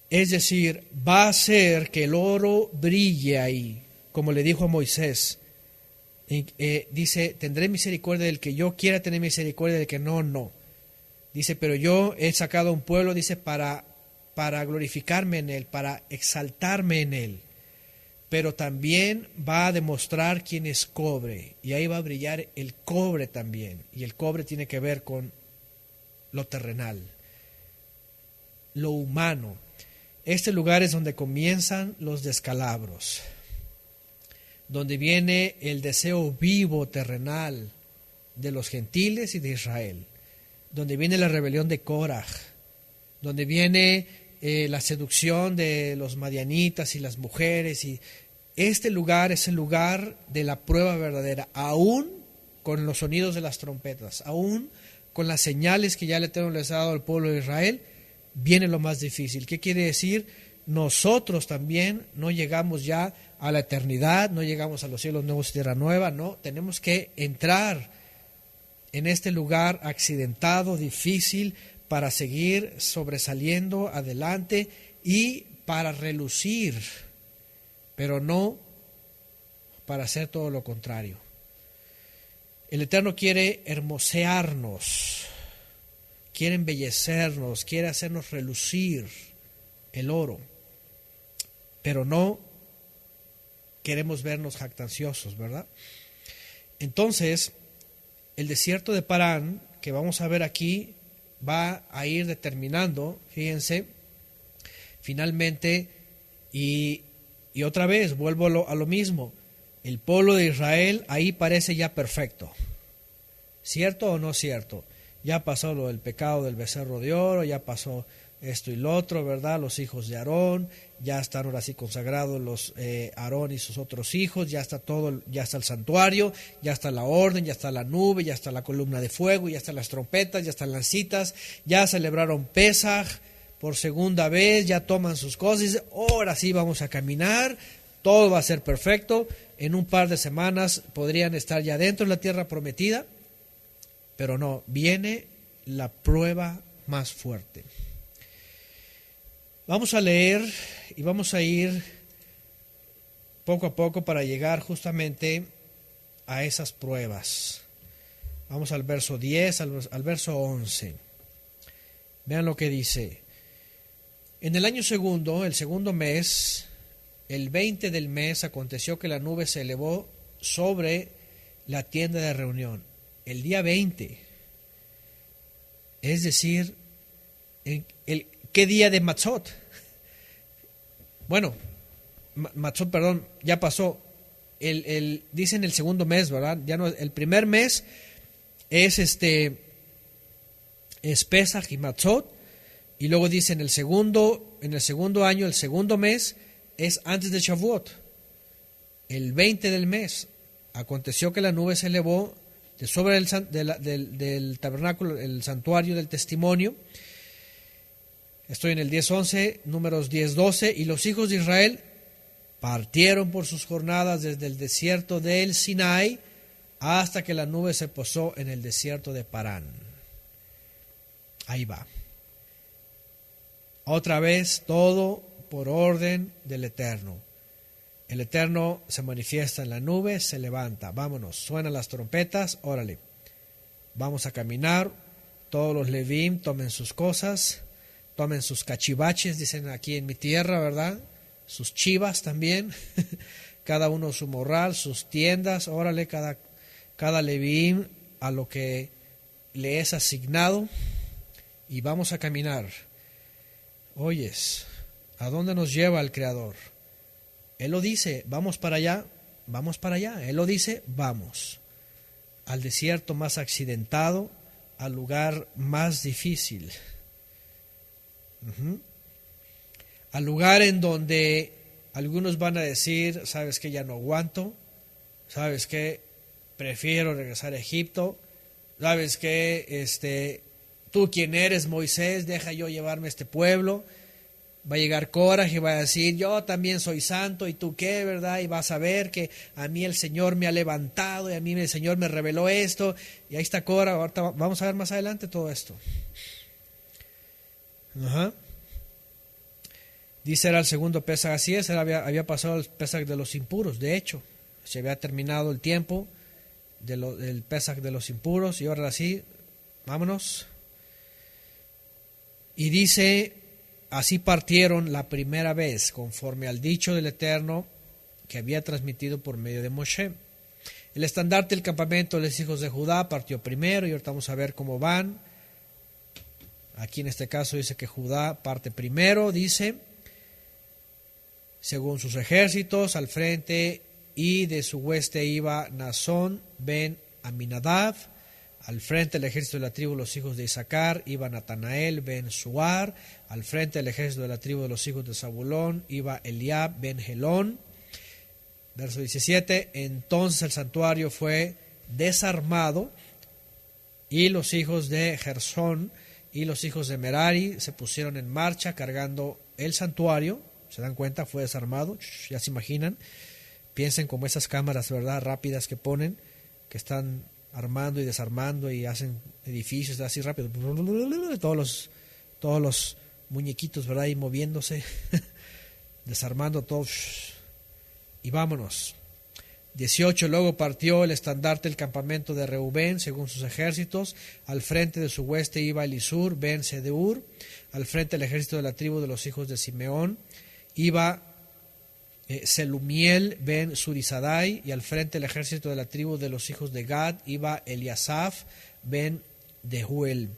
Es decir, va a hacer que el oro brille ahí, como le dijo a Moisés. Dice, tendré misericordia del que yo quiera tener misericordia del que no. Dice, pero yo he sacado a un pueblo, dice, para glorificarme en él, para exaltarme en él. Pero también va a demostrar quién es cobre. Y ahí va a brillar el cobre también. Y el cobre tiene que ver con lo terrenal, lo humano. Este lugar es donde comienzan los descalabros, donde viene el deseo vivo terrenal de los gentiles y de Israel, donde viene la rebelión de Koraj, donde viene la seducción de los madianitas y las mujeres. Y este lugar es el lugar de la prueba verdadera, aún con los sonidos de las trompetas, aún con las señales que ya el Eterno les ha dado al pueblo de Israel. Viene lo más difícil. ¿Qué quiere decir? Nosotros también no llegamos ya a la eternidad, no llegamos a los cielos nuevos y tierra nueva, no, tenemos que entrar en este lugar accidentado, difícil, para seguir sobresaliendo adelante y para relucir, pero no para hacer todo lo contrario. El Eterno quiere hermosearnos, quiere embellecernos, quiere hacernos relucir el oro, pero no queremos vernos jactanciosos, ¿verdad? Entonces, el desierto de Parán, que vamos a ver aquí, va a ir determinando, fíjense, finalmente, y otra vez vuelvo a lo mismo, El pueblo de Israel ahí parece ya perfecto. ¿Cierto o no cierto? Ya pasó lo del pecado del becerro de oro, ya pasó esto y lo otro, ¿verdad? Los hijos de Aarón, ya están ahora sí consagrados los Aarón y sus otros hijos, ya está todo, ya está el santuario, ya está la orden, ya está la nube, ya está la columna de fuego, ya están las trompetas, ya están las citas, ya celebraron Pesaj por segunda vez, ya toman sus cosas y dicen, ahora sí vamos a caminar, todo va a ser perfecto, en un par de semanas podrían estar ya dentro de la tierra prometida, pero no, viene la prueba más fuerte. Vamos a leer y vamos a ir poco a poco para llegar justamente a esas pruebas. Vamos al verso 10, al verso 11. Vean lo que dice. En el año segundo, el segundo mes, el 20 del mes, aconteció que la nube se elevó sobre la tienda de reunión. El día 20, es decir, ¿qué día de Matzot? Bueno, Matzot, perdón, ya pasó. Dicen el segundo mes, ¿verdad? Ya no, el primer mes es Pesaj y Matzot, y luego dicen el segundo año, el segundo mes es antes de Shavuot. El 20 del mes aconteció que la nube se elevó de sobre del tabernáculo, el santuario del testimonio. Estoy en el 10:11, números 10:12, y los hijos de Israel partieron por sus jornadas desde el desierto del Sinai hasta que la nube se posó en el desierto de Parán. Ahí va. Otra vez, todo por orden del Eterno. El Eterno se manifiesta en la nube, se levanta. Vámonos, suenan las trompetas, órale. Vamos a caminar. Todos los Levim tomen sus cosas, tomen sus cachivaches, dicen aquí en mi tierra, ¿verdad? Sus chivas también. Cada uno su morral, sus tiendas, órale, cada Levim a lo que le es asignado. Y vamos a caminar. Oyes, ¿a dónde nos lleva el Creador? Él lo dice, vamos para allá, vamos para allá. Él lo dice, vamos. Al desierto más accidentado, al lugar más difícil. Al lugar en donde algunos van a decir, ¿sabes qué? Ya no aguanto. ¿Sabes qué? Prefiero regresar a Egipto. ¿Sabes qué? Tú quién eres, Moisés, deja yo llevarme a este pueblo. Va a llegar Coraj y va a decir, yo también soy santo, ¿y tú qué, verdad? Y vas a ver que a mí el Señor me ha levantado, y a mí el Señor me reveló esto, y ahí está Coraj. Ahorita vamos a ver más adelante todo esto. Dice, era el segundo Pesaj, así es, había pasado el Pesaj de los impuros, de hecho, se había terminado el tiempo del Pesaj de los impuros, y ahora sí, vámonos. Y dice, así partieron la primera vez, conforme al dicho del Eterno que había transmitido por medio de Moshe. El estandarte del campamento de los hijos de Judá partió primero, y ahorita vamos a ver cómo van. Aquí en este caso dice que Judá parte primero, dice, según sus ejércitos, al frente, y de su hueste iba Nazón ben Aminadab. Al frente del ejército de la tribu de los hijos de Isaacar iba Natanael ben Suar. Al frente del ejército de la tribu de los hijos de Zabulón iba Eliab ben Helón. Verso 17. Entonces el santuario fue desarmado, y los hijos de Gersón y los hijos de Merari se pusieron en marcha cargando el santuario. ¿Se dan cuenta? Fue desarmado. Ya se imaginan. Piensen como esas cámaras, ¿verdad?, rápidas que ponen, que están armando y desarmando y hacen edificios así rápido, todos los muñequitos, ¿verdad?, y moviéndose, desarmando todo, y vámonos. 18. Luego partió el estandarte del campamento de Reubén según sus ejércitos. Al frente de su hueste iba Elisur ben Sedeur. Al frente del ejército de la tribu de los hijos de Simeón iba Selumiel ben Surizadai, y al frente del ejército de la tribu de los hijos de Gad iba Eliasaf ben Dehuel.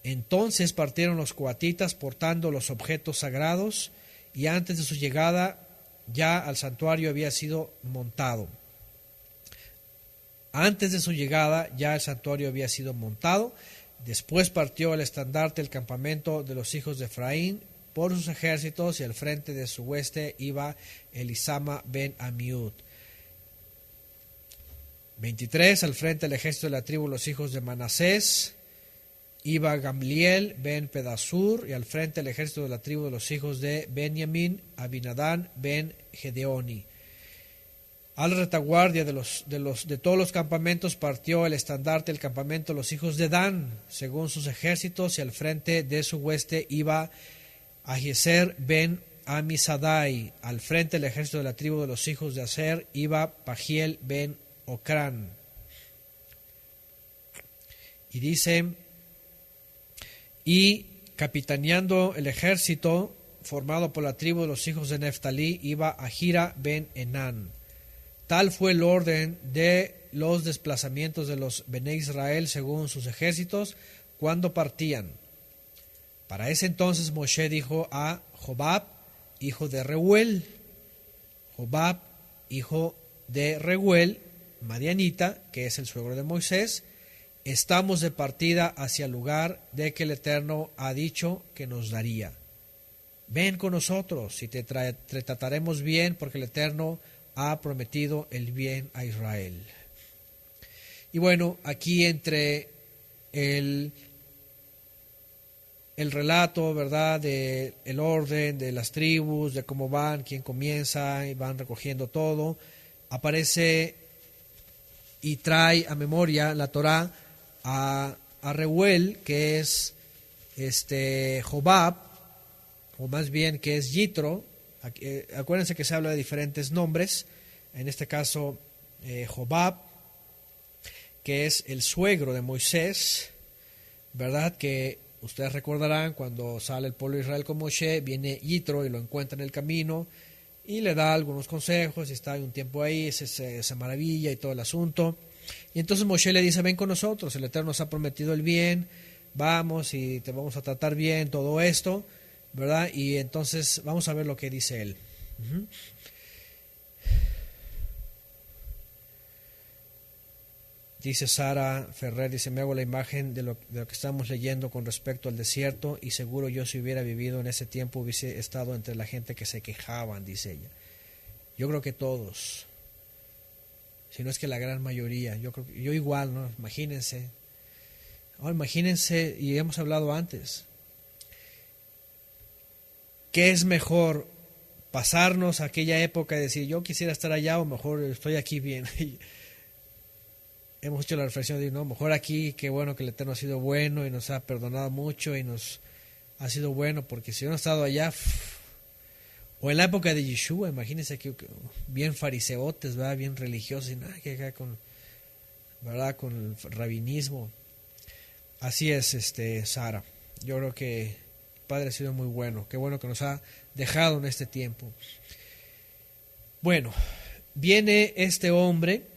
Entonces partieron los coatitas portando los objetos sagrados, y antes de su llegada ya al santuario había sido montado. Antes de su llegada ya el santuario había sido montado. Después partió el estandarte del campamento de los hijos de Efraín por sus ejércitos, y al frente de su hueste iba Elisama ben Amiud. 23. Al frente del ejército de la tribu de los hijos de Manasés iba Gamliel ben Pedasur, y al frente del ejército de la tribu de los hijos de Benjamín, Abinadán ben Gedeoni. A la retaguardia de todos los campamentos partió el estandarte del campamento de los hijos de Dan, según sus ejércitos, y al frente de su hueste iba Ahiezer ben Amisadai. Al frente del ejército de la tribu de los hijos de Aser iba Pagiel ben Ocrán. Y dice, y capitaneando el ejército formado por la tribu de los hijos de Neftalí iba Ahira ben Enán. Tal fue el orden de los desplazamientos de los Bené Israel según sus ejércitos cuando partían. Para ese entonces Moshe dijo a Jobab, hijo de Reuel, Jobab, hijo de Reuel, madianita, que es el suegro de Moisés, estamos de partida hacia el lugar de que el Eterno ha dicho que nos daría. Ven con nosotros y te trataremos bien, porque el Eterno ha prometido el bien a Israel. Y bueno, aquí entre el relato, ¿verdad?, de el orden de las tribus, de cómo van, quién comienza, y van recogiendo todo, aparece y trae a memoria la Torá a Reuel, que es Jobab, o más bien que es Yitro. Acuérdense que se habla de diferentes nombres, en este caso Jobab, que es el suegro de Moisés, ¿verdad? Que ustedes recordarán cuando sale el pueblo de Israel con Moshe, viene Yitro y lo encuentra en el camino y le da algunos consejos, y está un tiempo ahí, se maravilla y todo el asunto. Y entonces Moshe le dice, ven con nosotros, el Eterno nos ha prometido el bien, vamos y te vamos a tratar bien, todo esto, ¿verdad? Y entonces vamos a ver lo que dice él. Dice Sara Ferrer, dice, me hago la imagen de lo que estamos leyendo con respecto al desierto, y seguro yo, si hubiera vivido en ese tiempo, hubiese estado entre la gente que se quejaban, dice ella. Yo creo que todos, si no es que la gran mayoría, yo igual, ¿no? Imagínense, y hemos hablado antes, ¿qué es mejor? Pasarnos a aquella época y decir, yo quisiera estar allá, o mejor estoy aquí bien. Hemos hecho la reflexión de, no, mejor aquí, qué bueno que el Eterno ha sido bueno y nos ha perdonado mucho y nos ha sido bueno, porque si uno ha estado allá, o en la época de Yeshua, imagínense que bien fariseotes, ¿verdad? Bien religiosos, y nada que acá con, ¿verdad?, con el rabinismo. Así es, Sara. Yo creo que el Padre ha sido muy bueno, qué bueno que nos ha dejado en este tiempo. Bueno, viene este hombre.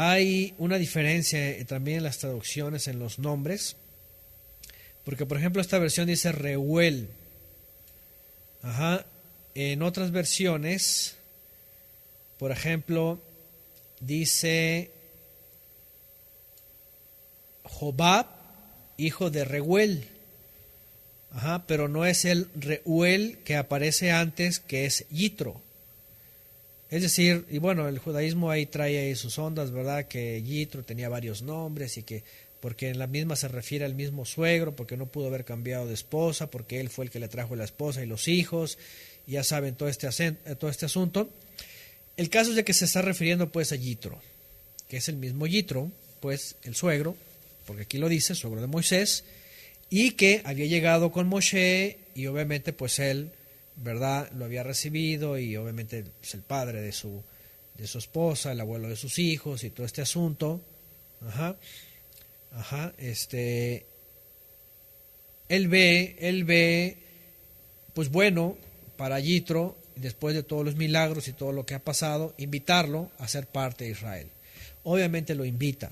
Hay una diferencia también en las traducciones, en los nombres, porque por ejemplo esta versión dice Reuel. En otras versiones, por ejemplo, dice Jobab, hijo de Reuel. Pero no es el Reuel que aparece antes, que es Yitro. Es decir, y bueno, el judaísmo ahí trae ahí sus ondas, ¿verdad? Que Yitro tenía varios nombres, y que porque en la misma se refiere al mismo suegro, porque no pudo haber cambiado de esposa, porque él fue el que le trajo la esposa y los hijos, y ya saben todo este asunto. El caso es de que se está refiriendo pues a Yitro, que es el mismo Yitro, pues el suegro, porque aquí lo dice, suegro de Moisés, y que había llegado con Moshe, y obviamente pues él, ¿verdad?, lo había recibido, y obviamente es el padre de su esposa, el abuelo de sus hijos y todo este asunto. Él ve pues bueno para Yitro, después de todos los milagros y todo lo que ha pasado, invitarlo a ser parte de Israel. Obviamente lo invita,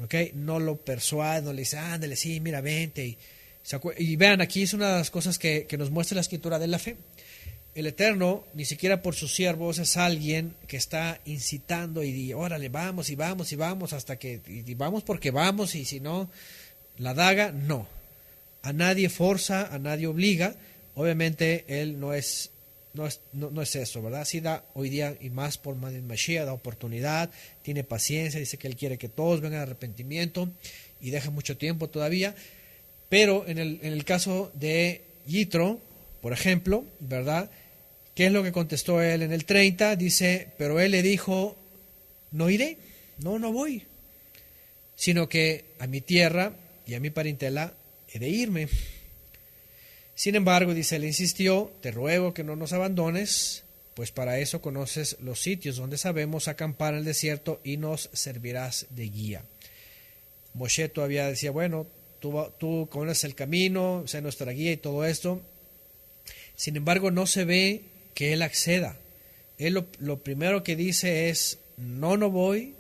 ¿okay? No lo persuade, no le dice, ándale, sí, mira, vente. Y vean, aquí es una de las cosas que nos muestra la escritura de la fe. el Eterno, ni siquiera por sus siervos, es alguien que está incitando y dice, órale, vamos y vamos y vamos, hasta que, y vamos porque vamos, y si no, la daga, no. A nadie forza, a nadie obliga. Obviamente Él no es eso, ¿verdad? Sí da hoy día, y más por Mashiach, da oportunidad, tiene paciencia, dice que Él quiere que todos vengan al arrepentimiento y deja mucho tiempo todavía. Pero en el caso de Yitro, por ejemplo, ¿verdad? ¿Qué es lo que contestó él en el 30? Dice, pero él le dijo, no iré, no voy, sino que a mi tierra y a mi parentela he de irme. Sin embargo, dice, le insistió, te ruego que no nos abandones, pues para eso conoces los sitios donde sabemos acampar en el desierto y nos servirás de guía. Moshe todavía decía, bueno, tú conoces el camino, sé nuestra guía y todo esto. Sin embargo, no se ve que él acceda. Él lo primero que dice es, no voy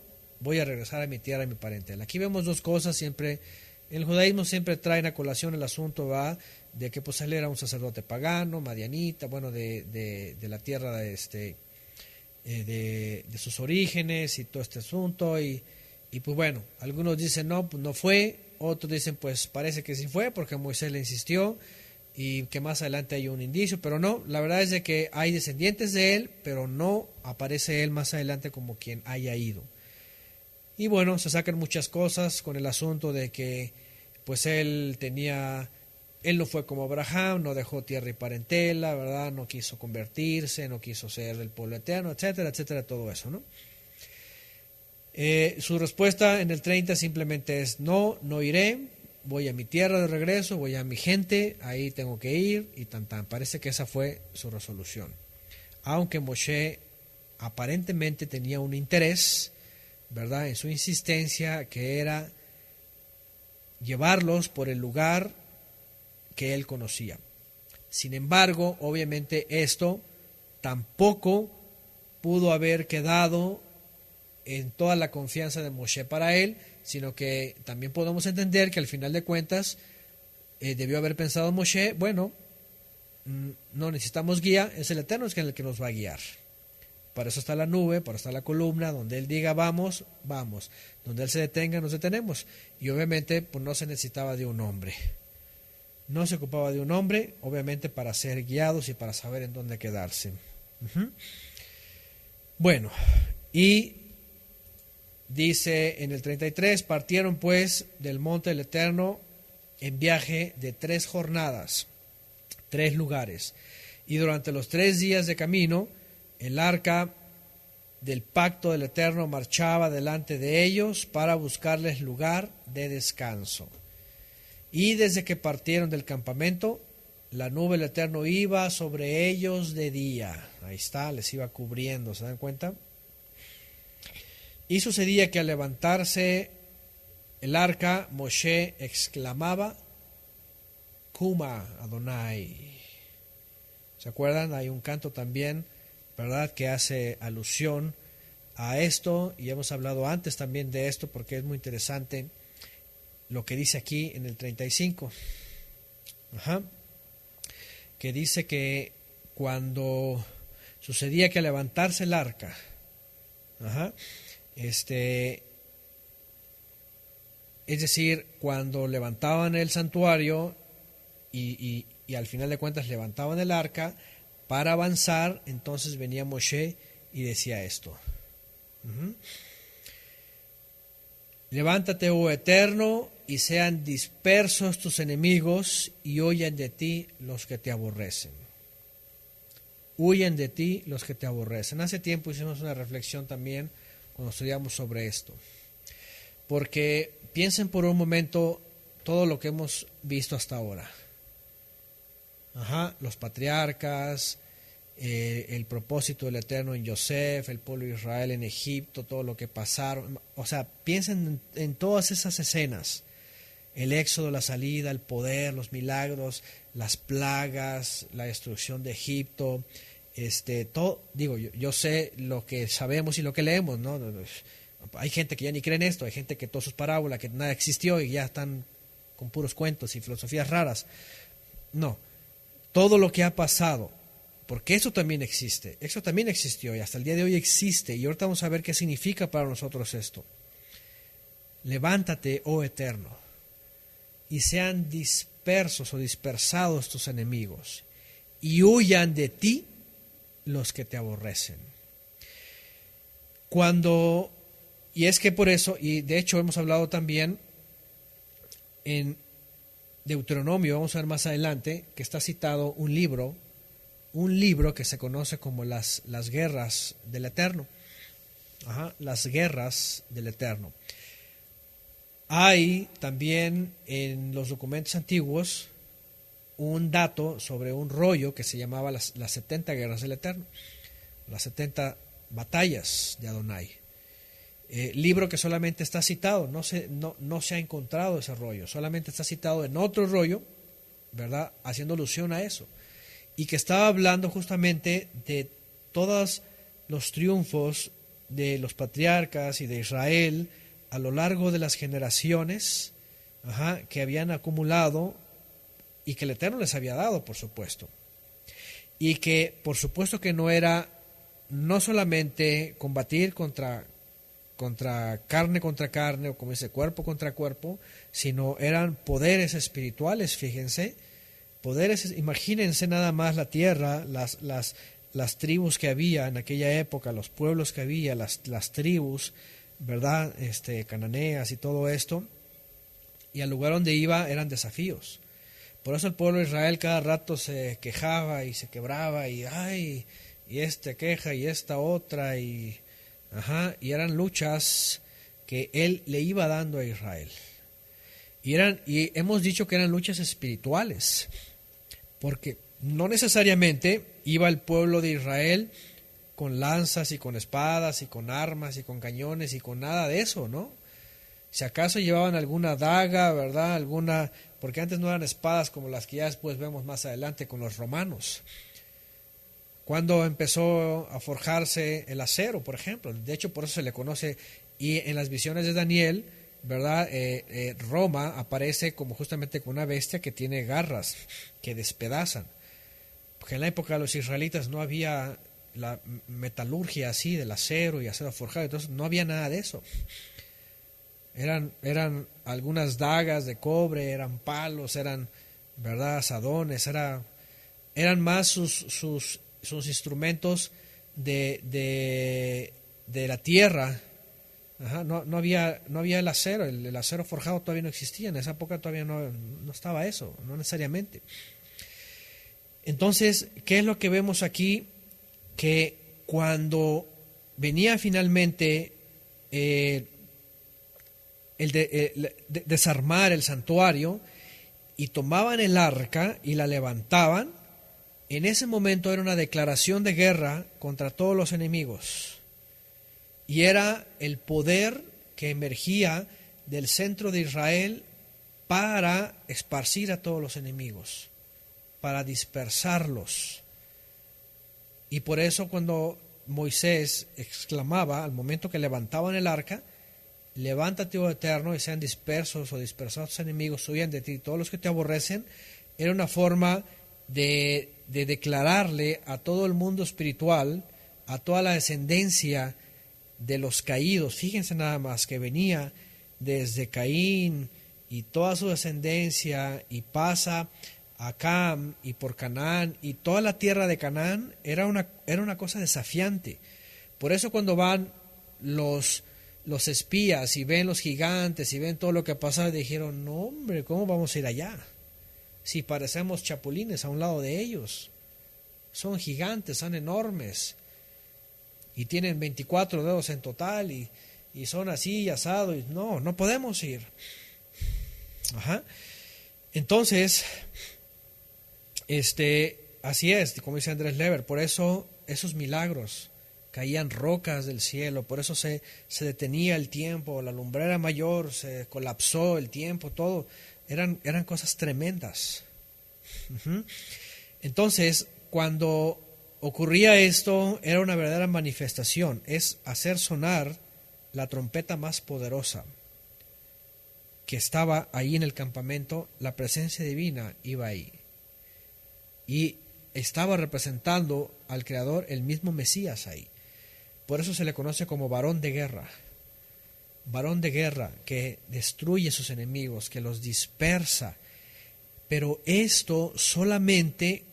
a regresar a mi tierra, a mi parentela. Aquí vemos dos cosas siempre. En el judaísmo siempre traen a colación el asunto, ¿va? De que pues él era un sacerdote pagano, madianita, bueno, de la tierra de sus orígenes y todo este asunto. Y pues bueno, algunos dicen, no, pues no fue. Otros dicen, pues parece que sí fue, porque Moisés le insistió. Y que más adelante hay un indicio, pero no, la verdad es de que hay descendientes de él, pero no aparece él más adelante como quien haya ido. Y bueno, se sacan muchas cosas con el asunto de que pues él no fue como Abraham, no dejó tierra y parentela, ¿verdad? No quiso convertirse, no quiso ser del pueblo eterno, etcétera, etcétera, todo eso, ¿no? Su respuesta en el 30 simplemente es, no iré. Voy a mi tierra de regreso, voy a mi gente, ahí tengo que ir, y tan. Parece que esa fue su resolución. Aunque Moshe aparentemente tenía un interés, ¿verdad?, en su insistencia, que era llevarlos por el lugar que él conocía. Sin embargo, obviamente esto tampoco pudo haber quedado en toda la confianza de Moshe para él, sino que también podemos entender que al final de cuentas debió haber pensado Moshe, bueno, no necesitamos guía, es el Eterno el que nos va a guiar. Para eso está la nube, para eso está la columna, donde Él diga vamos, vamos, donde Él se detenga, nos detenemos. Y obviamente pues no se necesitaba de un hombre, no se ocupaba de un hombre, obviamente para ser guiados y para saber en dónde quedarse. Bueno, y dice en el 33, partieron pues del monte del Eterno en viaje de 3 jornadas, 3 lugares, y durante los 3 días de camino, el arca del pacto del Eterno marchaba delante de ellos para buscarles lugar de descanso. Y desde que partieron del campamento, la nube del Eterno iba sobre ellos de día. Ahí está, les iba cubriendo, ¿se dan cuenta? Y sucedía que al levantarse el arca, Moshe exclamaba, Kuma Adonai. ¿Se acuerdan? Hay un canto también, ¿verdad?, que hace alusión a esto, y hemos hablado antes también de esto porque es muy interesante lo que dice aquí en el 35. Que dice que cuando sucedía que al levantarse el arca, es decir, cuando levantaban el santuario y al final de cuentas levantaban el arca para avanzar, entonces venía Moshe y decía esto. Levántate, oh Eterno, y sean dispersos tus enemigos y huyan de ti los que te aborrecen. Huyen de ti los que te aborrecen. Hace tiempo hicimos una reflexión también cuando estudiamos sobre esto. Porque piensen por un momento todo lo que hemos visto hasta ahora. Los patriarcas, el propósito del Eterno en Yosef, el pueblo de Israel en Egipto, todo lo que pasaron. O sea, piensen en todas esas escenas. El éxodo, la salida, el poder, los milagros, las plagas, la destrucción de Egipto. Todo, digo, yo sé lo que sabemos y lo que leemos, ¿no? Hay gente que ya ni cree en esto, hay gente que todas sus parábolas, que nada existió y ya están con puros cuentos y filosofías raras. No, todo lo que ha pasado porque eso también existe, eso también existió y hasta el día de hoy existe, y ahorita vamos a ver qué significa para nosotros esto. Levántate, oh Eterno, y sean dispersos o dispersados tus enemigos, y huyan de ti los que te aborrecen. Y es que por eso, y de hecho hemos hablado también en Deuteronomio, vamos a ver más adelante, que está citado un libro que se conoce como las guerras del Eterno. Las guerras del Eterno. Hay también en los documentos antiguos un dato sobre un rollo que se llamaba las 70 guerras del Eterno, las 70 batallas de Adonai. Libro que solamente está citado, no se ha encontrado ese rollo, solamente está citado en otro rollo, ¿verdad? Haciendo alusión a eso. Y que estaba hablando justamente de todos los triunfos de los patriarcas y de Israel a lo largo de las generaciones, que habían acumulado y que el Eterno les había dado, por supuesto. Y que por supuesto que no solamente combatir contra carne o como dice, cuerpo contra cuerpo, sino eran poderes espirituales, fíjense, imagínense nada más la tierra, las tribus que había en aquella época, los pueblos que había, las tribus, ¿verdad? Cananeas y todo esto, y al lugar donde iba eran desafíos. Por eso el pueblo de Israel cada rato se quejaba y se quebraba y esta queja y esta otra y eran luchas que él le iba dando a Israel. Y hemos dicho que eran luchas espirituales, porque no necesariamente iba el pueblo de Israel con lanzas y con espadas y con armas y con cañones y con nada de eso, ¿no? Si acaso llevaban alguna daga, ¿verdad? Porque antes no eran espadas como las que ya después vemos más adelante con los romanos. Cuando empezó a forjarse el acero, por ejemplo, de hecho por eso se le conoce, y en las visiones de Daniel, ¿verdad? Roma aparece como justamente con una bestia que tiene garras que despedazan, porque en la época de los israelitas no había la metalurgia así del acero y acero forjado, entonces no había nada de eso. Eran algunas dagas de cobre, eran palos, eran, ¿verdad?, asadones, eran más sus instrumentos de la tierra. No había el acero, el acero forjado todavía no existía, en esa época todavía no estaba eso, no necesariamente. Entonces, ¿qué es lo que vemos aquí? Que cuando venía finalmente desarmar el santuario y tomaban el arca y la levantaban, en ese momento era una declaración de guerra contra todos los enemigos. Y era el poder que emergía del centro de Israel para esparcir a todos los enemigos, para dispersarlos. Y por eso cuando Moisés exclamaba al momento que levantaban el arca, levántate, oh Eterno, y sean dispersos o dispersados tus enemigos, huyan de ti todos los que te aborrecen, era una forma de declararle a todo el mundo espiritual, a toda la descendencia de los caídos. Fíjense nada más que venía desde Caín y toda su descendencia y pasa a Cam y por Canaán, y toda la tierra de Canaán era una cosa desafiante. Por eso cuando van los espías y ven los gigantes y ven todo lo que pasaba, dijeron, no hombre, ¿cómo vamos a ir allá? Si parecemos chapulines a un lado de ellos. Son gigantes, son enormes y tienen 24 dedos en total y son así asados, y no podemos ir. Entonces, así es, como dice Andrés Lever, por eso esos milagros, caían rocas del cielo, por eso se detenía el tiempo, la lumbrera mayor, se colapsó el tiempo, todo, eran cosas tremendas. Entonces, cuando ocurría esto, era una verdadera manifestación, es hacer sonar la trompeta más poderosa que estaba ahí en el campamento, la presencia divina iba ahí. Y estaba representando al Creador, el mismo Mesías ahí. Por eso se le conoce como varón de guerra. Varón de guerra que destruye a sus enemigos, que los dispersa. Pero esto solamente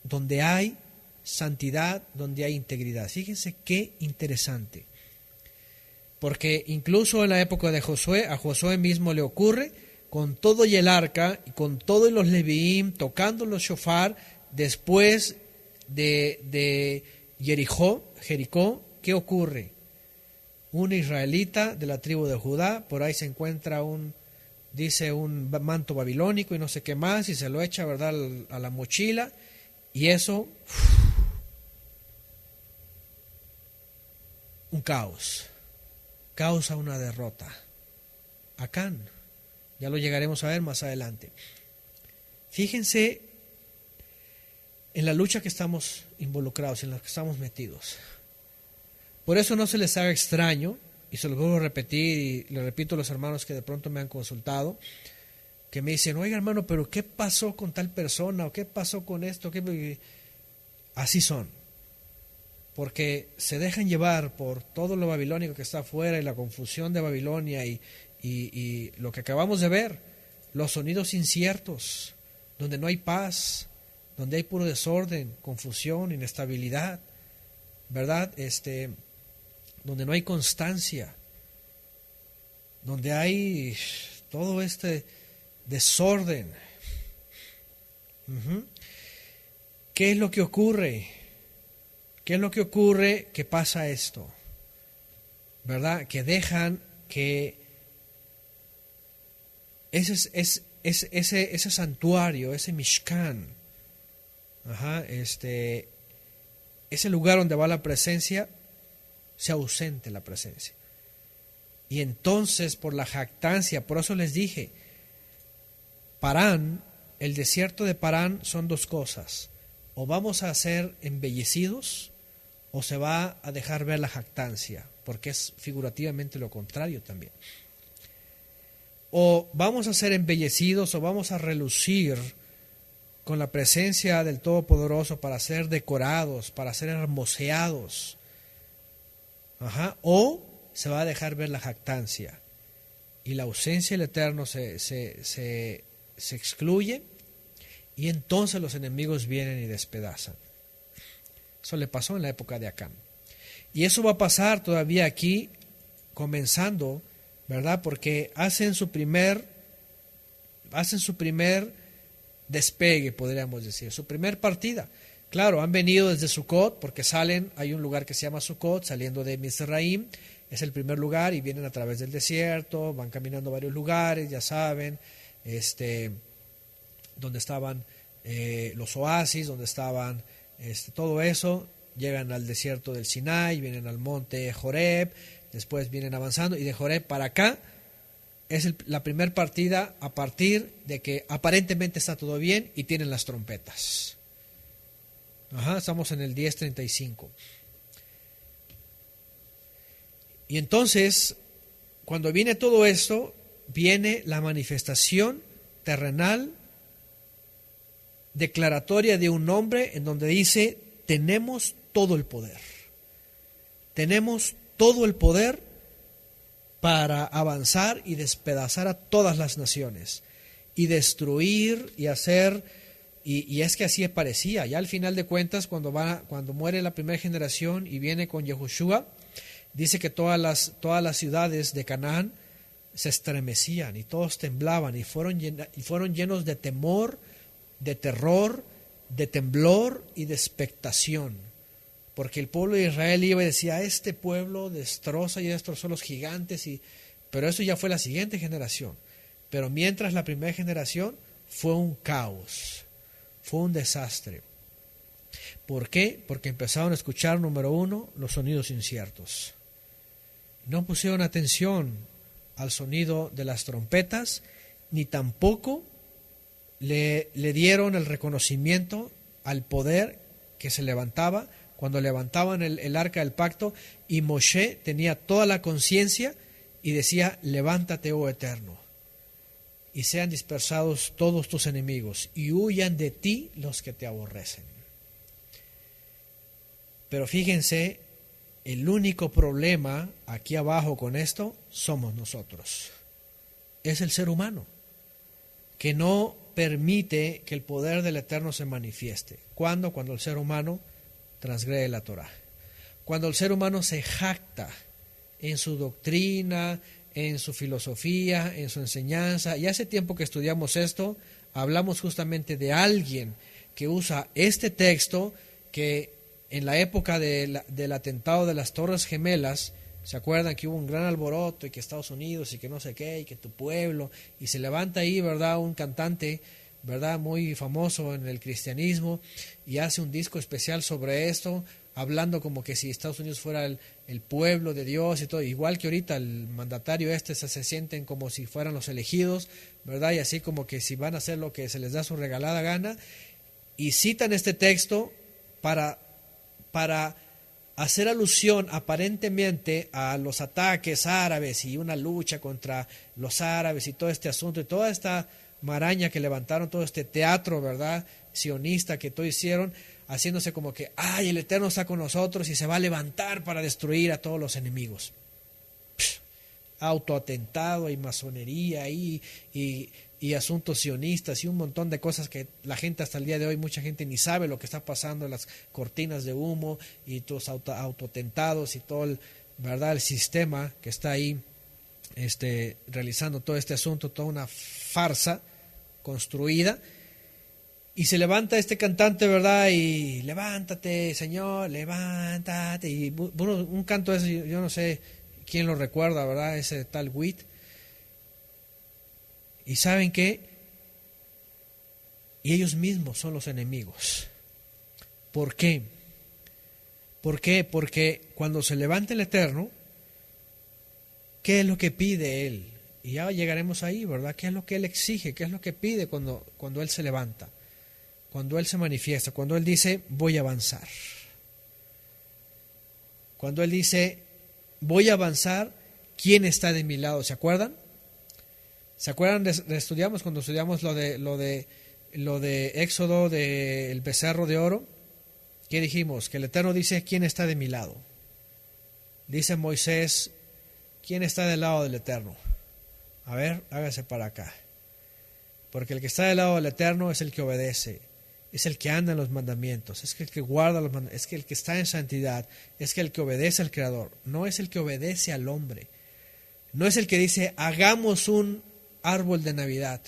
donde hay santidad, donde hay integridad. Fíjense qué interesante. Porque incluso en la época de Josué, a Josué mismo le ocurre, con todo y el arca, y con todos los leviim, tocando los shofar, después de Jericó, ¿qué ocurre? Un israelita de la tribu de Judá, por ahí se encuentra un manto babilónico y no sé qué más, y se lo echa, ¿verdad?, a la mochila, y eso, un caos, causa una derrota. Acán, ya lo llegaremos a ver más adelante. Fíjense en la lucha que estamos involucrados, en la que estamos metidos. Por eso no se les haga extraño, y se lo vuelvo a repetir, y le repito a los hermanos que de pronto me han consultado, que me dicen, oiga hermano, pero ¿qué pasó con tal persona? ¿O qué pasó con esto? Así son. Porque se dejan llevar por todo lo babilónico que está afuera y la confusión de Babilonia y lo que acabamos de ver, los sonidos inciertos, donde no hay paz, donde hay puro desorden, confusión, inestabilidad, ¿verdad? Donde no hay constancia, donde hay todo este desorden. ¿Qué es lo que ocurre? ¿Qué es lo que ocurre? Que pasa esto, ¿verdad? Que dejan que ese santuario, ese Mishkan, ese lugar donde va la presencia, se ausente la presencia. Y entonces, por la jactancia, por eso les dije, Parán, el desierto de Parán son dos cosas: o vamos a ser embellecidos, o se va a dejar ver la jactancia, porque es figurativamente lo contrario también. O vamos a ser embellecidos, o vamos a relucir con la presencia del Todopoderoso para ser decorados, para ser hermoseados. O se va a dejar ver la jactancia, y la ausencia del Eterno se excluye, y entonces los enemigos vienen y despedazan. Eso le pasó en la época de Acán. Y eso va a pasar todavía aquí, comenzando, ¿verdad? Porque hacen su primer despegue, podríamos decir, su primer partida. Claro, han venido desde Sucot, porque hay un lugar que se llama Sucot, saliendo de Mizraim, es el primer lugar, y vienen a través del desierto, van caminando varios lugares, ya saben, donde estaban los oasis, donde estaban todo eso, llegan al desierto del Sinai, vienen al monte Joreb, después vienen avanzando, y de Joreb para acá es la primera partida a partir de que aparentemente está todo bien y tienen las trompetas. Estamos en el 10:35. Y entonces, cuando viene todo esto, viene la manifestación terrenal, declaratoria de un hombre, en donde dice: tenemos todo el poder. Tenemos todo el poder para avanzar y despedazar a todas las naciones, y destruir y hacer. Y es que así parecía. Ya al final de cuentas, cuando muere la primera generación y viene con Yehoshua, dice que todas las ciudades de Canaán se estremecían y todos temblaban y fueron llenos de temor, de terror, de temblor y de expectación. Porque el pueblo de Israel iba y decía: este pueblo destroza y destrozó los gigantes. Pero eso ya fue la siguiente generación. Pero mientras la primera generación fue un caos. Fue un desastre. ¿Por qué? Porque empezaron a escuchar, número uno, los sonidos inciertos. No pusieron atención al sonido de las trompetas, ni tampoco le dieron el reconocimiento al poder que se levantaba cuando levantaban el arca del pacto, y Moshe tenía toda la conciencia y decía: levántate, oh Eterno, y sean dispersados todos tus enemigos, y huyan de ti los que te aborrecen. Pero fíjense, el único problema aquí abajo con esto somos nosotros. Es el ser humano, que no permite que el poder del Eterno se manifieste. ¿Cuándo? Cuando el ser humano transgrede la Torá. Cuando el ser humano se jacta en su doctrina, en su filosofía, en su enseñanza. Y hace tiempo que estudiamos esto, hablamos justamente de alguien que usa este texto que en la época del atentado de las Torres Gemelas, ¿se acuerdan que hubo un gran alboroto y que Estados Unidos y que no sé qué y que tu pueblo? Y se levanta ahí, ¿verdad?, un cantante, ¿verdad?, muy famoso en el cristianismo y hace un disco especial sobre esto, hablando como que si Estados Unidos fuera el pueblo de Dios y todo, igual que ahorita el mandatario se sienten como si fueran los elegidos, ¿verdad? Y así como que si van a hacer lo que se les da su regalada gana, y citan este texto para hacer alusión aparentemente a los ataques árabes y una lucha contra los árabes y todo este asunto y toda esta maraña que levantaron, todo este teatro, ¿verdad?, sionista que todos hicieron, haciéndose como que, ay, el Eterno está con nosotros y se va a levantar para destruir a todos los enemigos. Autoatentado y masonería y asuntos sionistas y un montón de cosas que la gente hasta el día de hoy, mucha gente ni sabe lo que está pasando en las cortinas de humo y todos autoatentados y todo el, ¿verdad?, el sistema que está ahí realizando todo este asunto, toda una farsa construida. Y se levanta este cantante, ¿verdad? Y levántate, Señor, levántate. Y bueno, un canto ese, yo no sé quién lo recuerda, ¿verdad? Ese tal Witt. ¿Y saben qué? Y ellos mismos son los enemigos. ¿Por qué? ¿Por qué? Porque cuando se levanta el Eterno, ¿qué es lo que pide Él? Y ya llegaremos ahí, ¿verdad? ¿Qué es lo que Él exige? ¿Qué es lo que pide cuando Él se levanta? Cuando Él se manifiesta, cuando Él dice, voy a avanzar. Cuando Él dice, voy a avanzar, ¿quién está de mi lado? ¿Se acuerdan? ¿Se acuerdan estudiamos cuando estudiamos lo de Éxodo del becerro de oro? ¿Qué dijimos? Que el Eterno dice, ¿quién está de mi lado? Dice Moisés, ¿quién está del lado del Eterno? A ver, hágase para acá. Porque el que está del lado del Eterno es el que obedece. Es el que anda en los mandamientos, es el que guarda los mandamientos, es que el que está en santidad, es que el que obedece al Creador, no es el que obedece al hombre, no es el que dice hagamos un árbol de Navidad,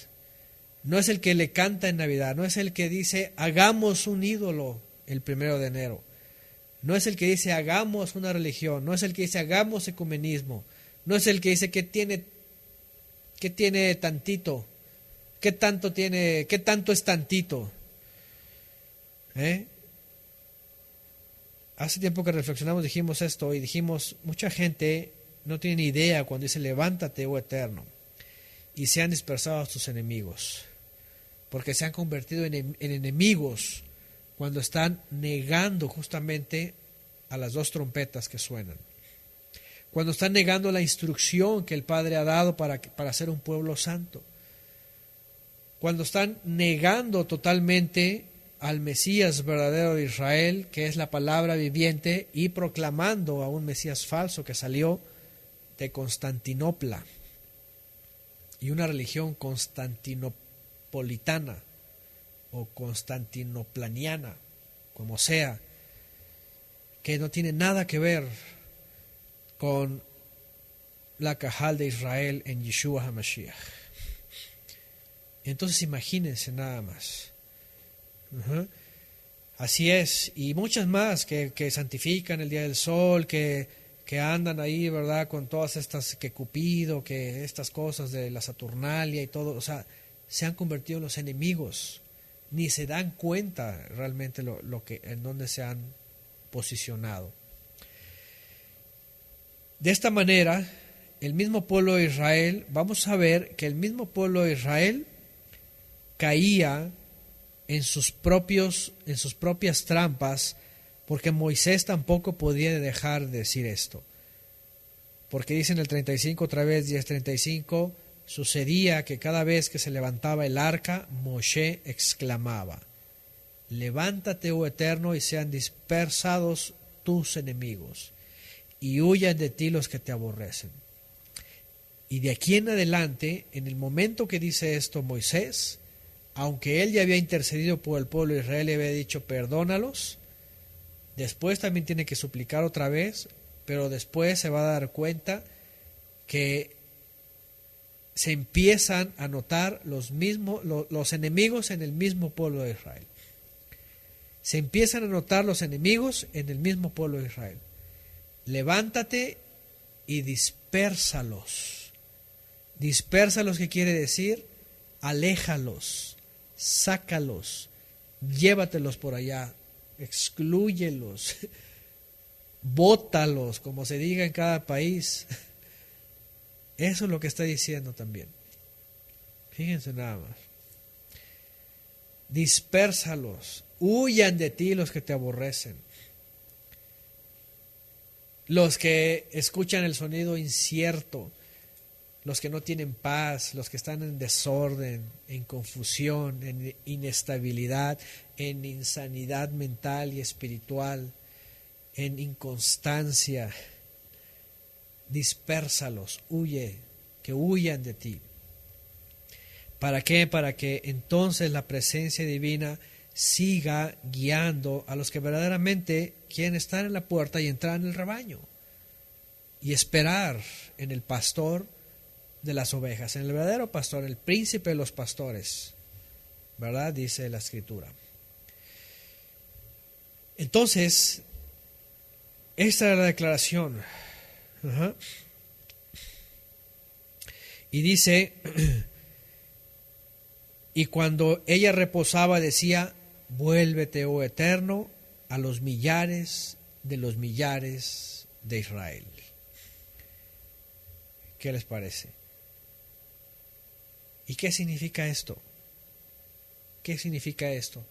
no es el que le canta en Navidad, no es el que dice hagamos un ídolo el 1 de enero, no es el que dice hagamos una religión, no es el que dice hagamos ecumenismo, no es el que dice que tiene tantito, qué tanto es tantito. Hace tiempo que reflexionamos, dijimos esto y dijimos, mucha gente no tiene ni idea cuando dice levántate, oh Eterno, y se han dispersado a tus enemigos, porque se han convertido en enemigos cuando están negando justamente a las dos trompetas que suenan, cuando están negando la instrucción que el Padre ha dado para ser un pueblo santo, cuando están negando totalmente al Mesías verdadero de Israel, que es la palabra viviente, y proclamando a un Mesías falso que salió de Constantinopla y una religión constantinopolitana o constantinoplaniana, como sea, que no tiene nada que ver con la Cajal de Israel en Yeshua HaMashiach. Entonces imagínense nada más. Así es, y muchas más que santifican el día del sol, que andan ahí, ¿verdad?, con todas estas, que Cupido, que estas cosas de la Saturnalia y todo, o sea, se han convertido en los enemigos, ni se dan cuenta realmente en dónde se han posicionado. De esta manera, el mismo pueblo de Israel, vamos a ver que el mismo pueblo de Israel caía en sus propias trampas, porque Moisés tampoco podía dejar de decir esto. Porque dice en el 35, otra vez 10:35, sucedía que cada vez que se levantaba el arca, Moshe exclamaba, levántate, oh Eterno, y sean dispersados tus enemigos y huyan de ti los que te aborrecen. Y de aquí en adelante, en el momento que dice esto Moisés, aunque él ya había intercedido por el pueblo de Israel y había dicho perdónalos, después también tiene que suplicar otra vez, pero después se va a dar cuenta que se empiezan a notar los enemigos en el mismo pueblo de Israel. Se empiezan a notar los enemigos en el mismo pueblo de Israel. Levántate y dispérsalos. Dispérsalos, ¿qué quiere decir? Aléjalos, sácalos, llévatelos por allá, exclúyelos, bótalos, como se diga en cada país. Eso es lo que está diciendo también. Fíjense nada más. Dispérsalos, huyan de ti los que te aborrecen. Los que escuchan el sonido incierto, los que no tienen paz, los que están en desorden, en confusión, en inestabilidad, en insanidad mental y espiritual, en inconstancia. Dispérsalos, huye, que huyan de ti. ¿Para qué? Para que entonces la presencia divina siga guiando a los que verdaderamente quieren estar en la puerta y entrar en el rebaño y esperar en el pastor de las ovejas, en el verdadero pastor, el príncipe de los pastores, ¿verdad? Dice la Escritura. Entonces, esta era la declaración. Y dice, y cuando ella reposaba decía, vuélvete, oh Eterno, a los millares de Israel. ¿Qué les parece? ¿Y qué significa esto? ¿Qué significa esto?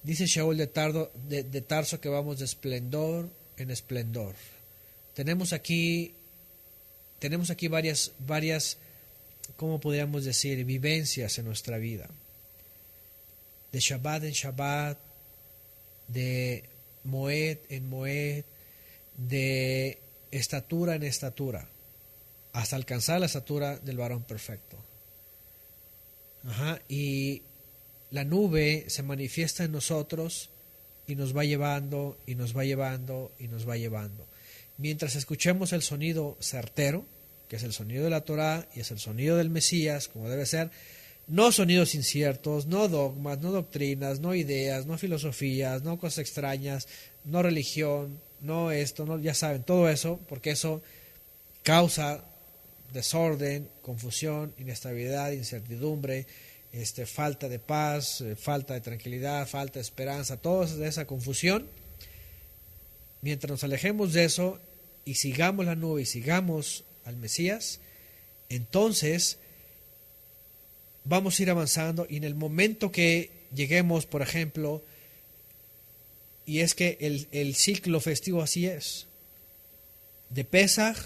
Dice Shaul de Tarso que vamos de esplendor en esplendor. Tenemos aquí varias, ¿cómo podríamos decir? Vivencias en nuestra vida. De Shabbat en Shabbat, de Moed en Moed, de estatura en estatura, hasta alcanzar la estatura del varón perfecto. Y la nube se manifiesta en nosotros y nos va llevando, y nos va llevando, y nos va llevando. Mientras escuchemos el sonido certero, que es el sonido de la Torá y es el sonido del Mesías, como debe ser, no sonidos inciertos, no dogmas, no doctrinas, no ideas, no filosofías, no cosas extrañas, no religión, no esto, no, ya saben, todo eso, porque eso causa desorden, confusión, inestabilidad, incertidumbre, falta de paz, falta de tranquilidad, falta de esperanza, toda esa confusión. Mientras nos alejemos de eso y sigamos la nube y sigamos al Mesías, entonces vamos a ir avanzando, y en el momento que lleguemos, por ejemplo, y es que el ciclo festivo así es, de Pesaj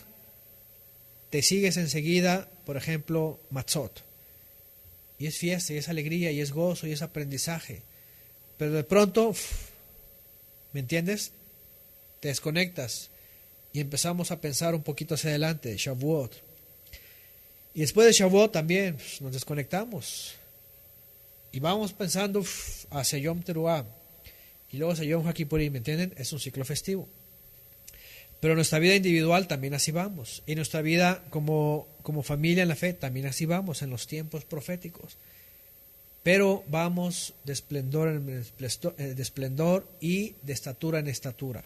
te sigues enseguida, por ejemplo, Matzot, y es fiesta, y es alegría, y es gozo, y es aprendizaje, pero de pronto, ¿me entiendes? Te desconectas y empezamos a pensar un poquito hacia adelante, Shavuot. Y después de Shavuot también nos desconectamos y vamos pensando hacia Yom Teruah y luego hacia Yom HaKippurim, ¿me entienden? Es un ciclo festivo. Pero en nuestra vida individual también así vamos. Y en nuestra vida como familia en la fe también así vamos en los tiempos proféticos. Pero vamos de esplendor en esplendor y de estatura en estatura.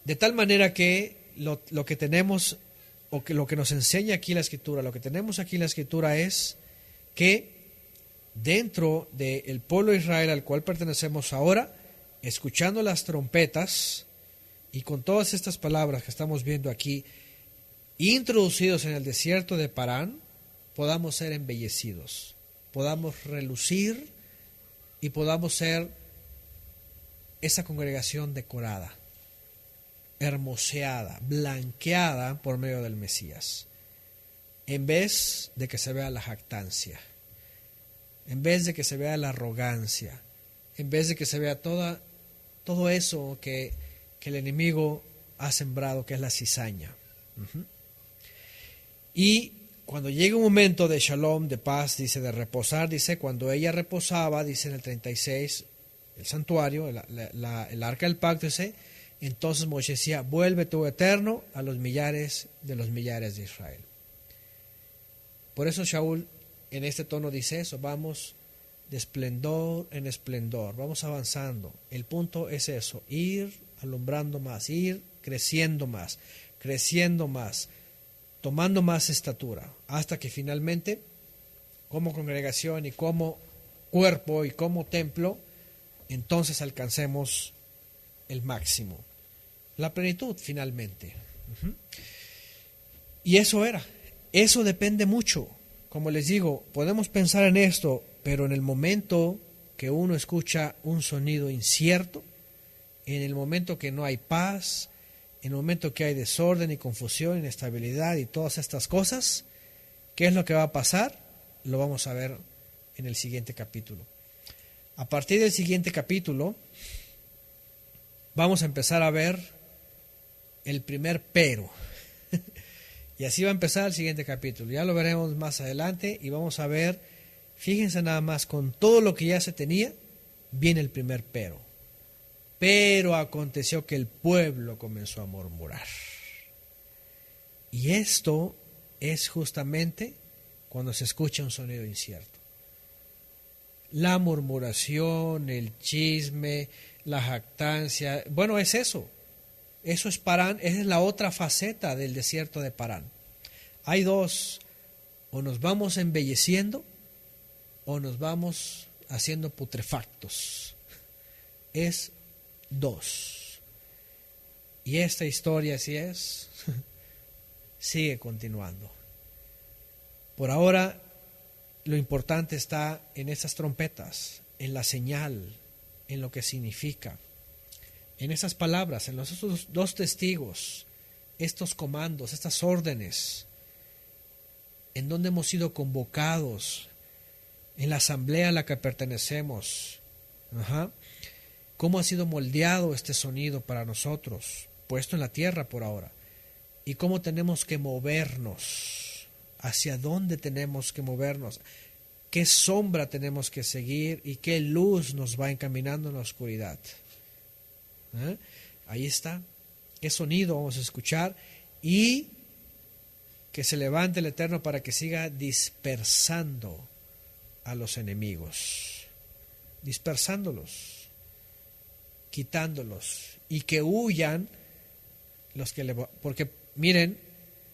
De tal manera que lo que tenemos, o que lo que nos enseña aquí la Escritura, lo que tenemos aquí en la Escritura es que dentro del pueblo de Israel al cual pertenecemos ahora, escuchando las trompetas y con todas estas palabras que estamos viendo aquí, introducidos en el desierto de Parán, podamos ser embellecidos, podamos relucir y podamos ser esa congregación decorada, hermoseada, blanqueada por medio del Mesías, en vez de que se vea la jactancia, en vez de que se vea la arrogancia, en vez de que se vea todo eso que que el enemigo ha sembrado, que es la cizaña. Y cuando llega un momento de shalom, de paz, dice, de reposar, dice, cuando ella reposaba, dice en el 36, el santuario, el arca del pacto, dice, entonces Moshe decía, vuelve tu eterno a los millares de Israel. Por eso Shaul en este tono dice eso, vamos de esplendor en esplendor, vamos avanzando. El punto es eso, ir alumbrando más, ir creciendo más, tomando más estatura, hasta que finalmente, como congregación y como cuerpo y como templo, entonces alcancemos el máximo, la plenitud finalmente. Y eso depende mucho. Como les digo, podemos pensar en esto, pero en el momento que uno escucha un sonido incierto, en el momento que no hay paz, en el momento que hay desorden y confusión, inestabilidad y todas estas cosas, ¿qué es lo que va a pasar? Lo vamos a ver en el siguiente capítulo. A partir del siguiente capítulo, vamos a empezar a ver el primer pero. Y así va a empezar el siguiente capítulo. Ya lo veremos más adelante y vamos a ver, fíjense nada más, con todo lo que ya se tenía, viene el primer pero. Pero aconteció que el pueblo comenzó a murmurar. Y esto es justamente cuando se escucha un sonido incierto. La murmuración, el chisme, la jactancia, bueno, es eso. Eso es Parán, esa es la otra faceta del desierto de Parán. Hay dos, o nos vamos embelleciendo o nos vamos haciendo putrefactos. Es dos. Y esta historia, así es, sigue continuando. Por ahora, lo importante está en esas trompetas, en la señal, en lo que significa. En esas palabras, en los dos testigos, estos comandos, estas órdenes, en donde hemos sido convocados, en la asamblea a la que pertenecemos, cómo ha sido moldeado este sonido para nosotros, puesto en la tierra por ahora, y cómo tenemos que movernos, hacia dónde tenemos que movernos, qué sombra tenemos que seguir y qué luz nos va encaminando en la oscuridad. Ahí está, qué sonido vamos a escuchar y que se levante el Eterno para que siga dispersando a los enemigos, dispersándolos, quitándolos y que huyan los que porque miren,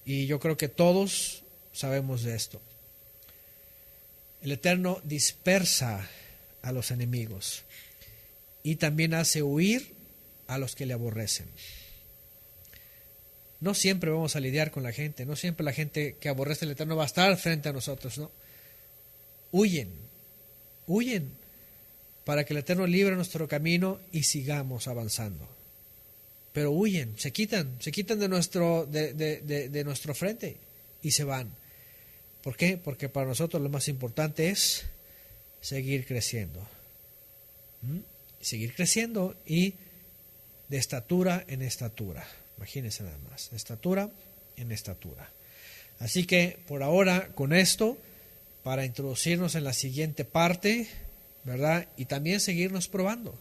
y yo creo que todos sabemos de esto, el Eterno dispersa a los enemigos y también hace huir a los que le aborrecen. No siempre vamos a lidiar con la gente, no siempre la gente que aborrece al Eterno va a estar frente a nosotros, ¿no? Huyen para que el Eterno libre nuestro camino y sigamos avanzando. Pero huyen, se quitan de nuestro frente y se van. ¿Por qué? Porque para nosotros lo más importante es seguir creciendo. Seguir creciendo y de estatura en estatura. Imagínense nada más, de estatura en estatura. Así que por ahora con esto, para introducirnos en la siguiente parte, ¿verdad? Y también seguirnos probando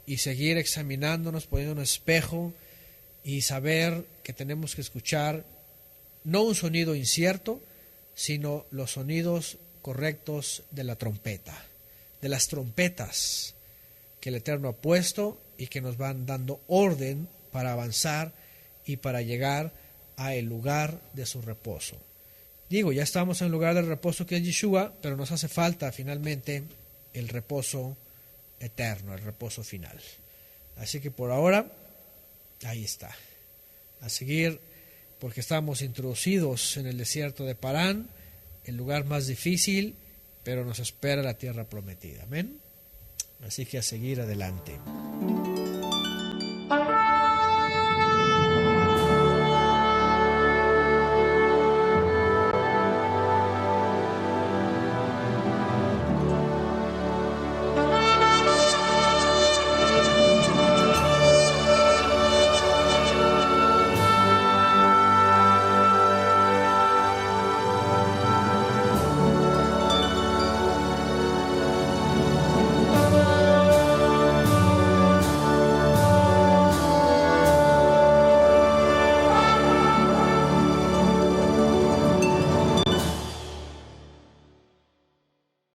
y seguir examinándonos, poniendo un espejo y saber que tenemos que escuchar no un sonido incierto, sino los sonidos correctos de la trompeta, de las trompetas que el Eterno ha puesto y que nos van dando orden para avanzar y para llegar a el lugar de su reposo. Digo, ya estamos en el lugar del reposo que es Yeshua, pero nos hace falta finalmente el reposo eterno, el reposo final. Así que por ahora, ahí está. A seguir, porque estamos introducidos en el desierto de Parán, el lugar más difícil, pero nos espera la tierra prometida. Amén. Así que a seguir adelante.